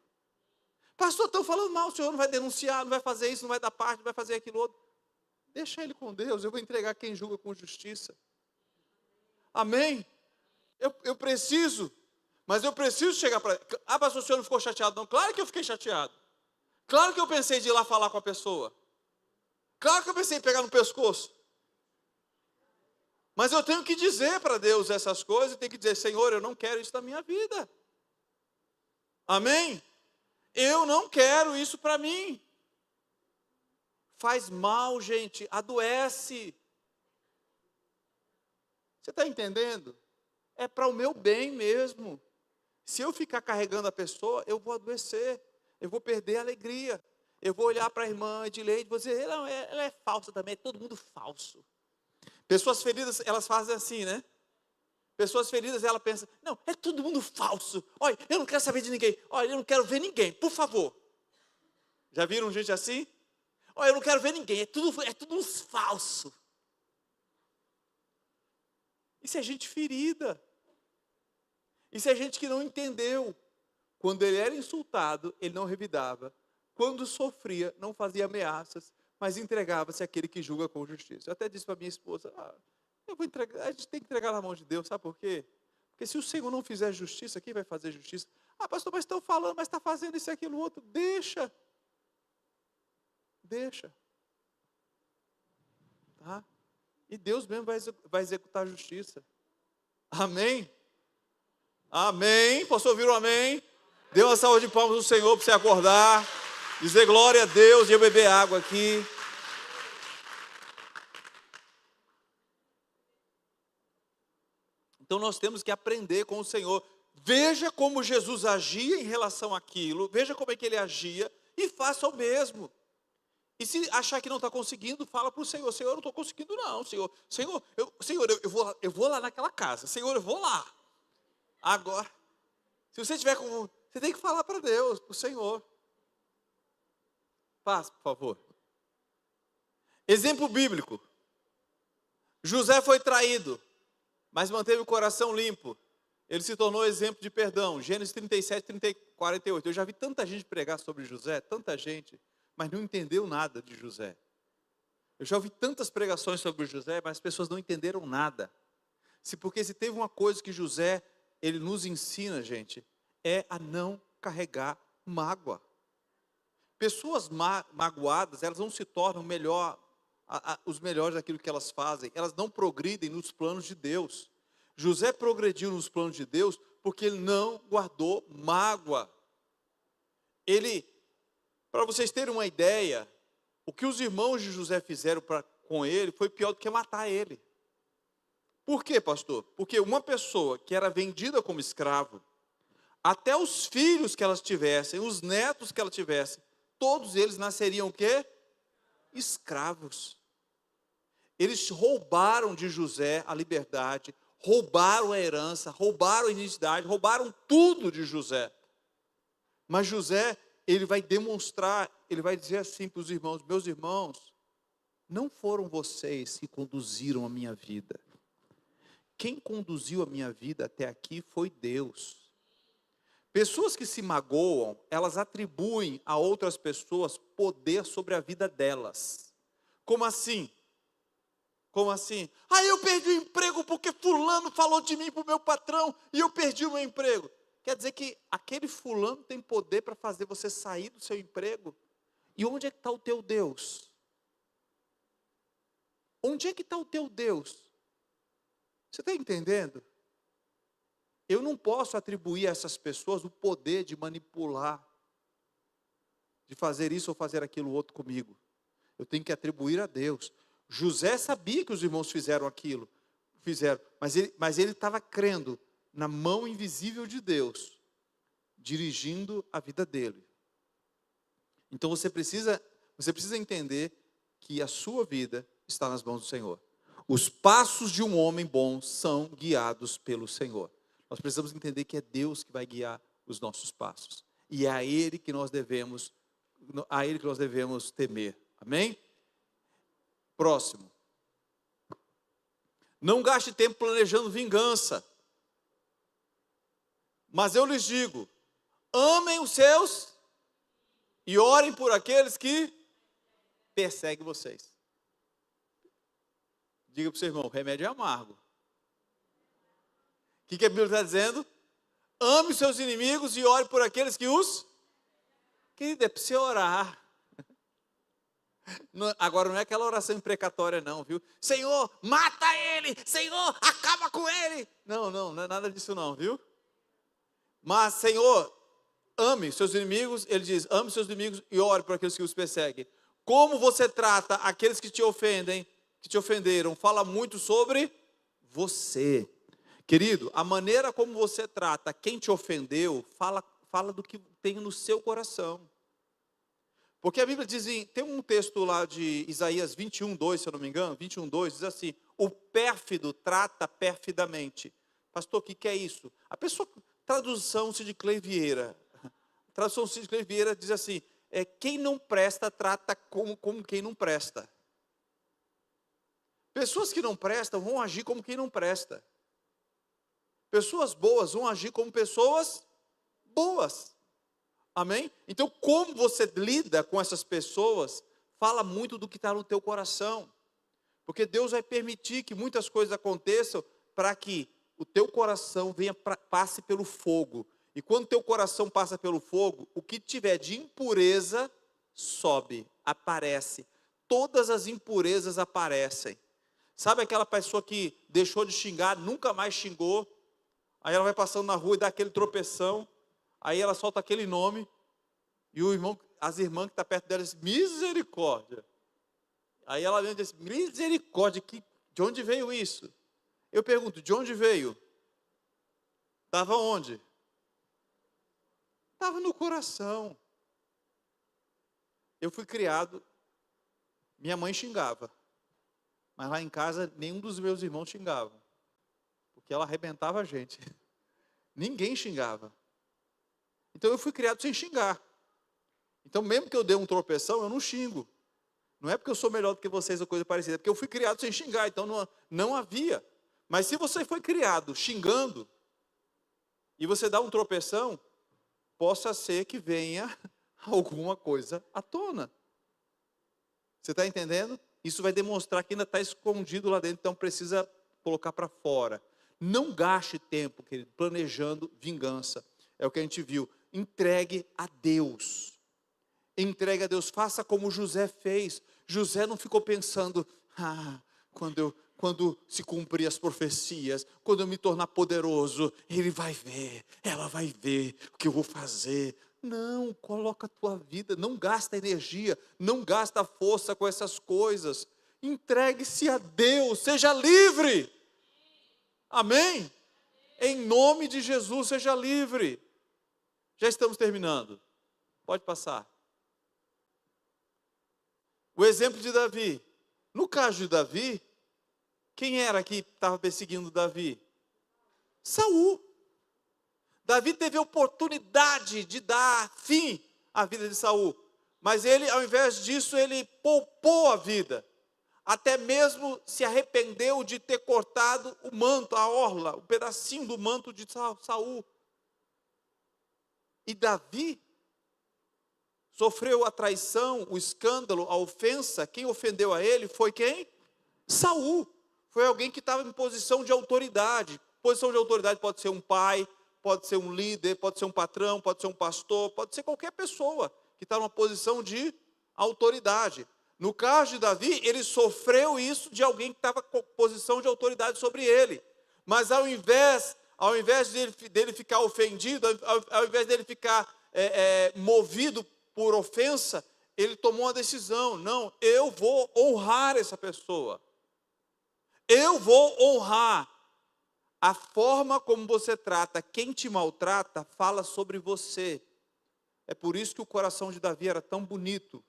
Pastor, estão falando mal, o senhor não vai denunciar, não vai fazer isso, não vai dar parte, não vai fazer aquilo outro. Deixa ele com Deus, eu vou entregar quem julga com justiça. Amém? Eu preciso, mas eu preciso chegar para... pastor, o senhor não ficou chateado não? Claro que eu fiquei chateado. Claro que eu pensei de ir lá falar com a pessoa. Claro que eu pensei em pegar no pescoço. Mas eu tenho que dizer para Deus essas coisas, tenho que dizer, Senhor, eu não quero isso na minha vida. Amém? Eu não quero isso para mim. Faz mal, gente, adoece. Você está entendendo? É para o meu bem mesmo. Se eu ficar carregando a pessoa, eu vou adoecer. Eu vou perder a alegria. Eu vou olhar para a irmã Edileide e vou dizer, ela é falsa também, é todo mundo falso. Pessoas feridas, elas fazem assim, né? Pessoas feridas, ela pensa, não, é todo mundo falso. Olha, eu não quero saber de ninguém. Olha, eu não quero ver ninguém, por favor. Já viram gente assim? Olha, eu não quero ver ninguém, é tudo uns falsos. Isso é gente ferida. Isso é gente que não entendeu. Quando ele era insultado, ele não revidava. Quando sofria, não fazia ameaças, mas entregava-se àquele que julga com justiça. Eu até disse para minha esposa, eu vou entregar, a gente tem que entregar na mão de Deus, sabe por quê? Porque se o Senhor não fizer justiça, quem vai fazer justiça? Pastor, mas estão falando, mas está fazendo isso e aquilo outro. Deixa. Tá? E Deus mesmo vai executar a justiça. Amém? Amém. Posso ouvir um amém? Dê uma salva de palmas do Senhor para você acordar. Dizer glória a Deus e eu beber água aqui. Então nós temos que aprender com o Senhor. Veja como Jesus agia em relação àquilo. Veja como é que ele agia e faça o mesmo. E se achar que não está conseguindo, fala para o Senhor, Senhor, eu não estou conseguindo não, Senhor. Eu vou lá naquela casa. Senhor, eu vou lá. Agora, se você tiver com... Você tem que falar para Deus, para o Senhor. Faça, por favor. Exemplo bíblico. José foi traído, mas manteve o coração limpo. Ele se tornou exemplo de perdão. Gênesis 37, 48. Eu já vi tanta gente pregar sobre José, tanta gente, mas não entendeu nada de José. Eu já ouvi tantas pregações sobre José, mas as pessoas não entenderam nada. Porque se teve uma coisa que José, ele nos ensina, gente, é a não carregar mágoa. Pessoas magoadas, elas não se tornam os melhores daquilo que elas fazem. Elas não progridem nos planos de Deus. José progrediu nos planos de Deus porque ele não guardou mágoa. Para vocês terem uma ideia, o que os irmãos de José fizeram com ele foi pior do que matar ele. Por quê, pastor? Porque uma pessoa que era vendida como escravo, até os filhos que elas tivessem, os netos que ela tivesse, todos eles nasceriam o quê? Escravos. Eles roubaram de José a liberdade, roubaram a herança, roubaram a identidade, roubaram tudo de José. Mas José, ele vai demonstrar, ele vai dizer assim para os irmãos, meus irmãos, não foram vocês que conduziram a minha vida. Quem conduziu a minha vida até aqui foi Deus. Pessoas que se magoam, elas atribuem a outras pessoas poder sobre a vida delas. Como assim? Como assim? Eu perdi o emprego porque fulano falou de mim para o meu patrão e eu perdi o meu emprego. Quer dizer que aquele fulano tem poder para fazer você sair do seu emprego? E onde é que está o teu Deus? Onde é que está o teu Deus? Você está entendendo? Eu não posso atribuir a essas pessoas o poder de manipular, de fazer isso ou fazer aquilo outro comigo. Eu tenho que atribuir a Deus. José sabia que os irmãos fizeram, mas ele estava crendo na mão invisível de Deus, dirigindo a vida dele. Então você precisa entender que a sua vida está nas mãos do Senhor. Os passos de um homem bom são guiados pelo Senhor. Nós precisamos entender que é Deus que vai guiar os nossos passos. E é a Ele que nós devemos temer. Amém? Próximo. Não gaste tempo planejando vingança. Mas eu lhes digo, amem os seus e orem por aqueles que perseguem vocês. Diga para o seu irmão, o remédio é amargo. O que a Bíblia está dizendo? Ame os seus inimigos e ore por aqueles que os... Querido, é para você orar. Agora não é aquela oração imprecatória não, viu? Senhor, mata ele! Senhor, acaba com ele! Não é nada disso não, viu? Mas, Senhor, ame os seus inimigos, ele diz, ame os seus inimigos e ore por aqueles que os perseguem. Como você trata aqueles que te ofendem, que te ofenderam, fala muito sobre você. Querido, a maneira como você trata quem te ofendeu, fala do que tem no seu coração. Porque a Bíblia diz, tem um texto lá de Isaías 21:2, se eu não me engano, 21:2, diz assim, o pérfido trata perfidamente, Pastor, o que é isso? A pessoa, tradução Cid Clay Vieira. Tradução Cid Clay Vieira diz assim, quem não presta, trata como quem não presta. Pessoas que não prestam vão agir como quem não presta. Pessoas boas vão agir como pessoas boas. Amém? Então, como você lida com essas pessoas, fala muito do que está no teu coração. Porque Deus vai permitir que muitas coisas aconteçam para que o teu coração passe pelo fogo. E quando o teu coração passa pelo fogo, o que tiver de impureza sobe, aparece. Todas as impurezas aparecem. Sabe aquela pessoa que deixou de xingar, nunca mais xingou? Aí ela vai passando na rua e dá aquele tropeção. Aí ela solta aquele nome. E as irmãs que estão perto dela dizem, misericórdia. Aí ela vem e diz, misericórdia, de onde veio isso? Eu pergunto, de onde veio? Estava onde? Estava no coração. Eu fui criado, minha mãe xingava. Mas lá em casa, nenhum dos meus irmãos xingava. Porque ela arrebentava a gente. Ninguém xingava. Então eu fui criado sem xingar. Então mesmo que eu dê um tropeção, eu não xingo. Não é porque eu sou melhor do que vocês ou coisa parecida. É porque eu fui criado sem xingar. Então não havia. Mas se você foi criado xingando, e você dá um tropeção, possa ser que venha alguma coisa à tona. Você está entendendo? Isso vai demonstrar que ainda está escondido lá dentro, então precisa colocar para fora. Não gaste tempo, querido, planejando vingança. É o que a gente viu. Entregue a Deus. Entregue a Deus. Faça como José fez. José não ficou pensando, quando se cumprir as profecias, quando eu me tornar poderoso, ele vai ver, ela vai ver o que eu vou fazer. Não, coloca a tua vida, não gasta energia, não gasta força com essas coisas. Entregue-se a Deus, seja livre. Amém? Em nome de Jesus, seja livre. Já estamos terminando. Pode passar. O exemplo de Davi. No caso de Davi, quem era que estava perseguindo Davi? Saul. Davi teve a oportunidade de dar fim à vida de Saul. Mas ele, ao invés disso, ele poupou a vida. Até mesmo se arrependeu de ter cortado o manto, a orla, o pedacinho do manto de Saul. E Davi sofreu a traição, o escândalo, a ofensa. Quem ofendeu a ele foi quem? Saul. Foi alguém que estava em posição de autoridade. Posição de autoridade pode ser um pai, pode ser um líder, pode ser um patrão, pode ser um pastor, pode ser qualquer pessoa que está numa posição de autoridade. No caso de Davi, ele sofreu isso de alguém que estava com posição de autoridade sobre ele. Mas ao invés dele ficar ofendido, ao invés dele ficar movido por ofensa, ele tomou uma decisão. Não, eu vou honrar essa pessoa. Eu vou honrar. A forma como você trata quem te maltrata fala sobre você. É por isso que o coração de Davi era tão bonito.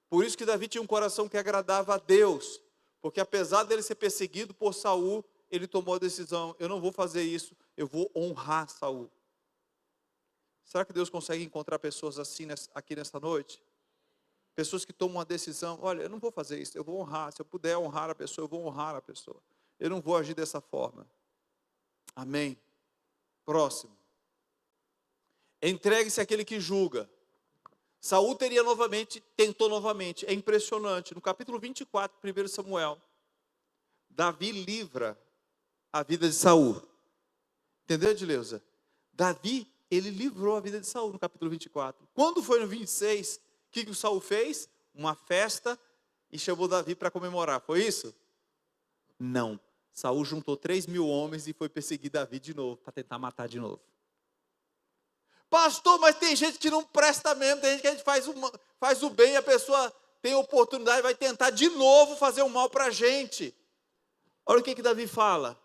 Por isso que Davi tinha um coração que agradava a Deus. Porque apesar dele ser perseguido por Saul, ele tomou a decisão, eu não vou fazer isso, eu vou honrar Saul. Será que Deus consegue encontrar pessoas assim aqui nesta noite? Pessoas que tomam uma decisão, olha, eu não vou fazer isso, eu vou honrar. Se eu puder honrar a pessoa, eu vou honrar a pessoa. Eu não vou agir dessa forma. Amém. Próximo. Entregue-se àquele que julga. Saul tentou novamente. É impressionante. No capítulo 24, 1 Samuel, Davi livra a vida de Saul. Entendeu, Edileuza? Davi, ele livrou a vida de Saul no capítulo 24. Quando foi no 26, o que o Saul fez? Uma festa e chamou Davi para comemorar. Foi isso? Não. Saul juntou 3.000 homens e foi perseguir Davi de novo, para tentar matar de novo. Pastor, mas tem gente que não presta mesmo, tem gente que a gente faz o bem e a pessoa tem oportunidade, vai tentar de novo fazer o mal para a gente. Olha o que Davi fala.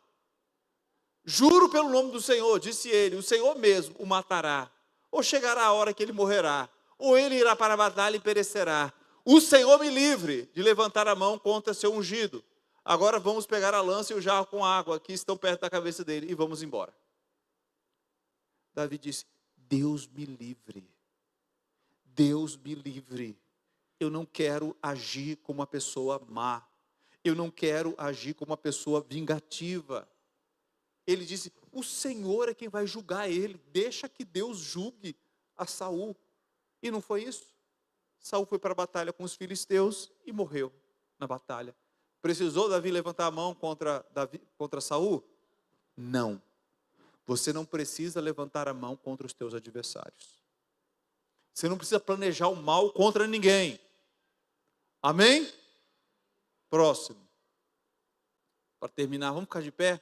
Juro pelo nome do Senhor, disse ele, o Senhor mesmo o matará. Ou chegará a hora que ele morrerá, ou ele irá para a batalha e perecerá. O Senhor me livre de levantar a mão contra seu ungido. Agora vamos pegar a lança e o jarro com água que estão perto da cabeça dele e vamos embora. Davi disse: Deus me livre. Deus me livre. Eu não quero agir como uma pessoa má. Eu não quero agir como uma pessoa vingativa. Ele disse: o Senhor é quem vai julgar ele. Deixa que Deus julgue a Saul. E não foi isso? Saul foi para a batalha com os filisteus e morreu na batalha. Precisou Davi levantar a mão contra Saul? Não. Você não precisa levantar a mão contra os teus adversários. Você não precisa planejar o mal contra ninguém. Amém? Próximo. Para terminar, vamos ficar de pé?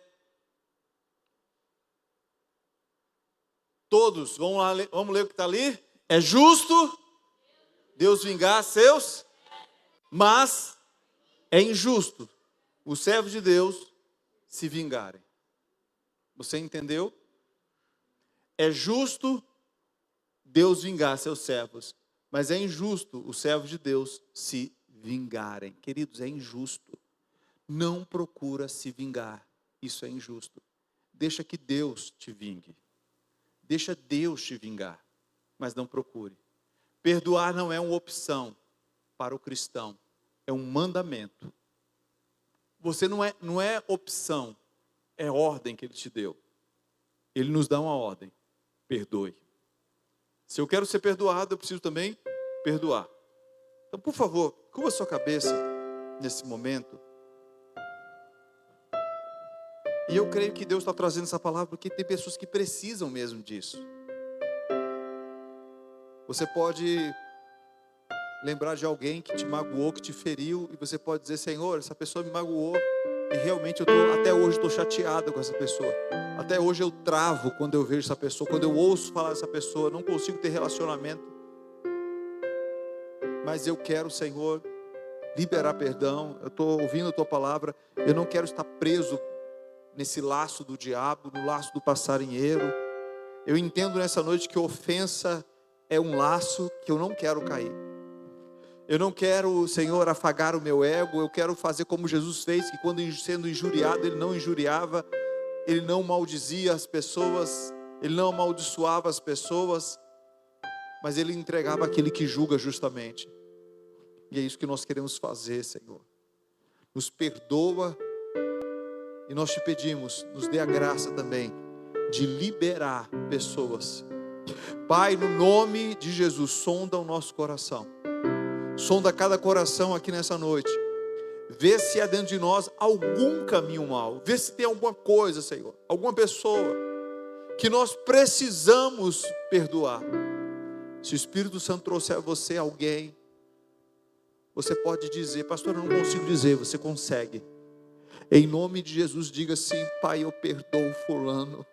Todos, vamos ler o que está ali? É justo Deus vingar seus, mas é injusto os servos de Deus se vingarem. Você entendeu? É justo Deus vingar seus servos, mas é injusto os servos de Deus se vingarem. Queridos, é injusto. Não procura se vingar. Isso é injusto. Deixa que Deus te vingue. Deixa Deus te vingar, mas não procure. Perdoar não é uma opção para o cristão, é um mandamento. Você não é opção, é ordem que Ele te deu. Ele nos dá uma ordem: perdoe. Se eu quero ser perdoado, eu preciso também perdoar. Então, por favor, curva sua cabeça nesse momento. E eu creio que Deus está trazendo essa palavra porque tem pessoas que precisam mesmo disso. Você pode lembrar de alguém que te magoou, que te feriu, e você pode dizer: Senhor, essa pessoa me magoou, e realmente até hoje estou chateado com essa pessoa. Até hoje eu travo quando eu vejo essa pessoa, quando eu ouço falar dessa pessoa, não consigo ter relacionamento. Mas eu quero, Senhor, liberar perdão. Eu estou ouvindo a Tua palavra, eu não quero estar preso nesse laço do diabo, no laço do passarinheiro. Eu entendo nessa noite que ofensa é um laço que eu não quero cair. Eu não quero, Senhor, afagar o meu ego. Eu quero fazer como Jesus fez, que quando sendo injuriado, Ele não injuriava, Ele não maldizia as pessoas, Ele não amaldiçoava as pessoas, mas Ele entregava aquele que julga justamente. E é isso que nós queremos fazer, Senhor. Nos perdoa. E nós te pedimos, nos dê a graça também de liberar pessoas. Pai, no nome de Jesus, sonda o nosso coração. Sonda cada coração aqui nessa noite. Vê se há dentro de nós algum caminho mau. Vê se tem alguma coisa, Senhor, alguma pessoa que nós precisamos perdoar. Se o Espírito Santo trouxer a você alguém, você pode dizer: pastor, eu não consigo dizer. Você consegue. Em nome de Jesus, diga assim: Pai, eu perdoo fulano.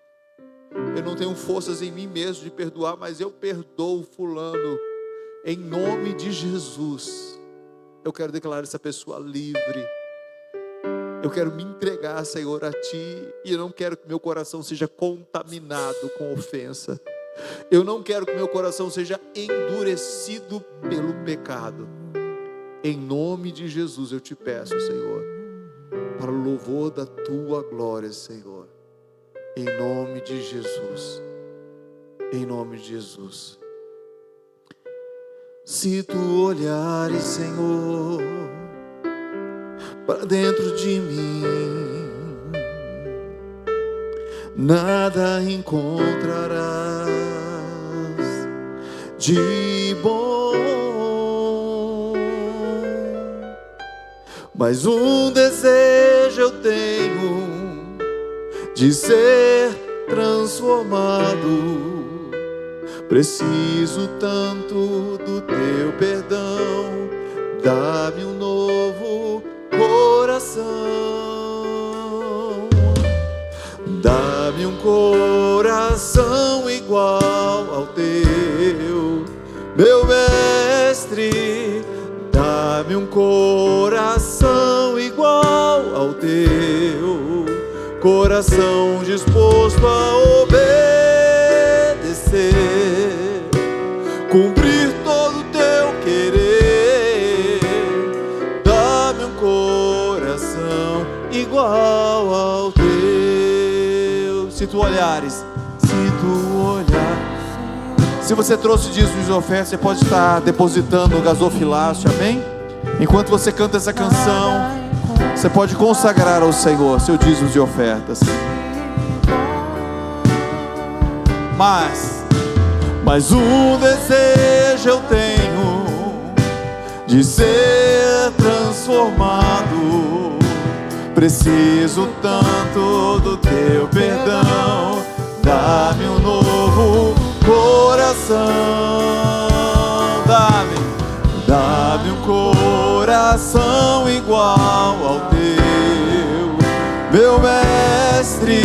Eu não tenho forças em mim mesmo de perdoar, mas eu perdoo fulano. Em nome de Jesus, eu quero declarar essa pessoa livre. Eu quero me entregar, Senhor, a Ti. E eu não quero que meu coração seja contaminado com ofensa. Eu não quero que meu coração seja endurecido pelo pecado. Em nome de Jesus eu te peço, Senhor, para o louvor da Tua glória, Senhor. Em nome de Jesus. Em nome de Jesus. Se Tu olhares, Senhor, para dentro de mim, nada encontrarás de bom. Mas um desejo eu tenho de ser transformado. Preciso tanto do Teu perdão. Dá-me um novo coração. Dá-me um coração igual ao Teu, meu Mestre. Dá-me um coração igual ao Teu, coração disposto a obedecer, cumprir todo o Teu querer. Dá-me um coração tu olhares, se tu olhar. Se você trouxe dízimos de oferta, você pode estar depositando no gasofilácio, amém? Enquanto você canta essa canção, você pode consagrar ao Senhor seu dízimo de ofertas. Mas um desejo eu tenho de ser transformado. Preciso tanto do teu perdão. Dá-me um novo coração. Dá-me um coração igual ao teu, meu mestre.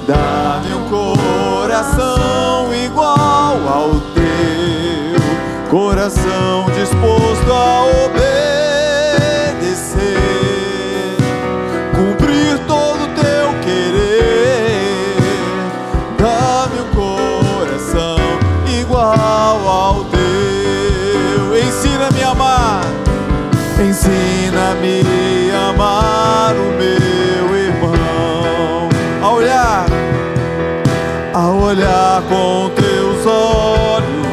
Dá-me um coração igual ao teu, coração disposto a obedecer, cumprir todo o teu querer. Dá-me um coração igual ao teu. Ensina-me a amar, ensina-me a amar o meu irmão, a olhar com teus olhos,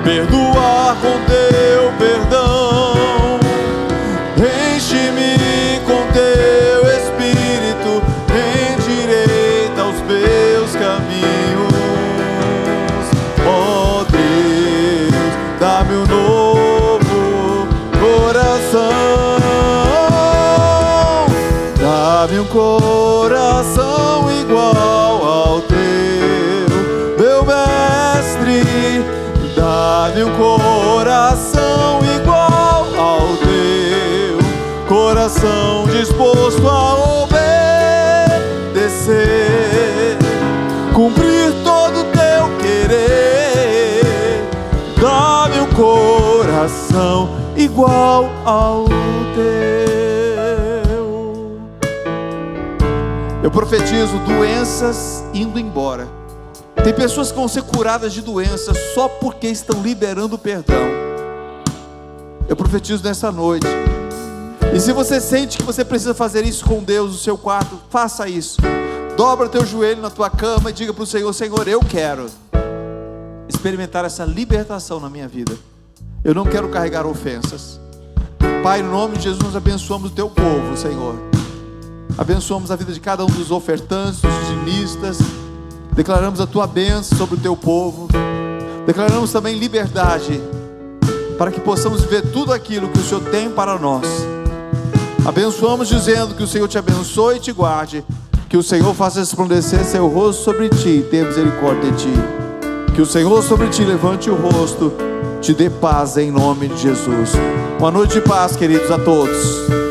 perdoar com teu perdão. Enche-me com teu Espírito, endireita os meus caminhos. Ó Deus, dá-me um novo coração. Dá-me um coração igual ao teu, meu mestre. Dá-me um coração igual ao teu, coração disposto a obedecer, cumprir todo o teu querer. Dá-me um coração igual ao teu. Eu profetizo doenças indo embora. Tem pessoas que vão ser curadas de doenças só porque estão liberando perdão. Eu profetizo nessa noite. E se você sente que você precisa fazer isso com Deus no seu quarto, faça isso. Dobra teu joelho na tua cama e diga para o Senhor: Senhor, eu quero experimentar essa libertação na minha vida. Eu não quero carregar ofensas. Pai, no nome de Jesus, nós abençoamos o teu povo, Senhor. Abençoamos a vida de cada um dos ofertantes, dos dizimistas. Declaramos a tua bênção sobre o teu povo. Declaramos também liberdade, para que possamos ver tudo aquilo que o Senhor tem para nós. Abençoamos dizendo que o Senhor te abençoe e te guarde, que o Senhor faça resplandecer seu rosto sobre ti e tenha misericórdia de ti, que o Senhor sobre ti levante o rosto, te dê paz em nome de Jesus. Uma noite de paz, queridos, a todos.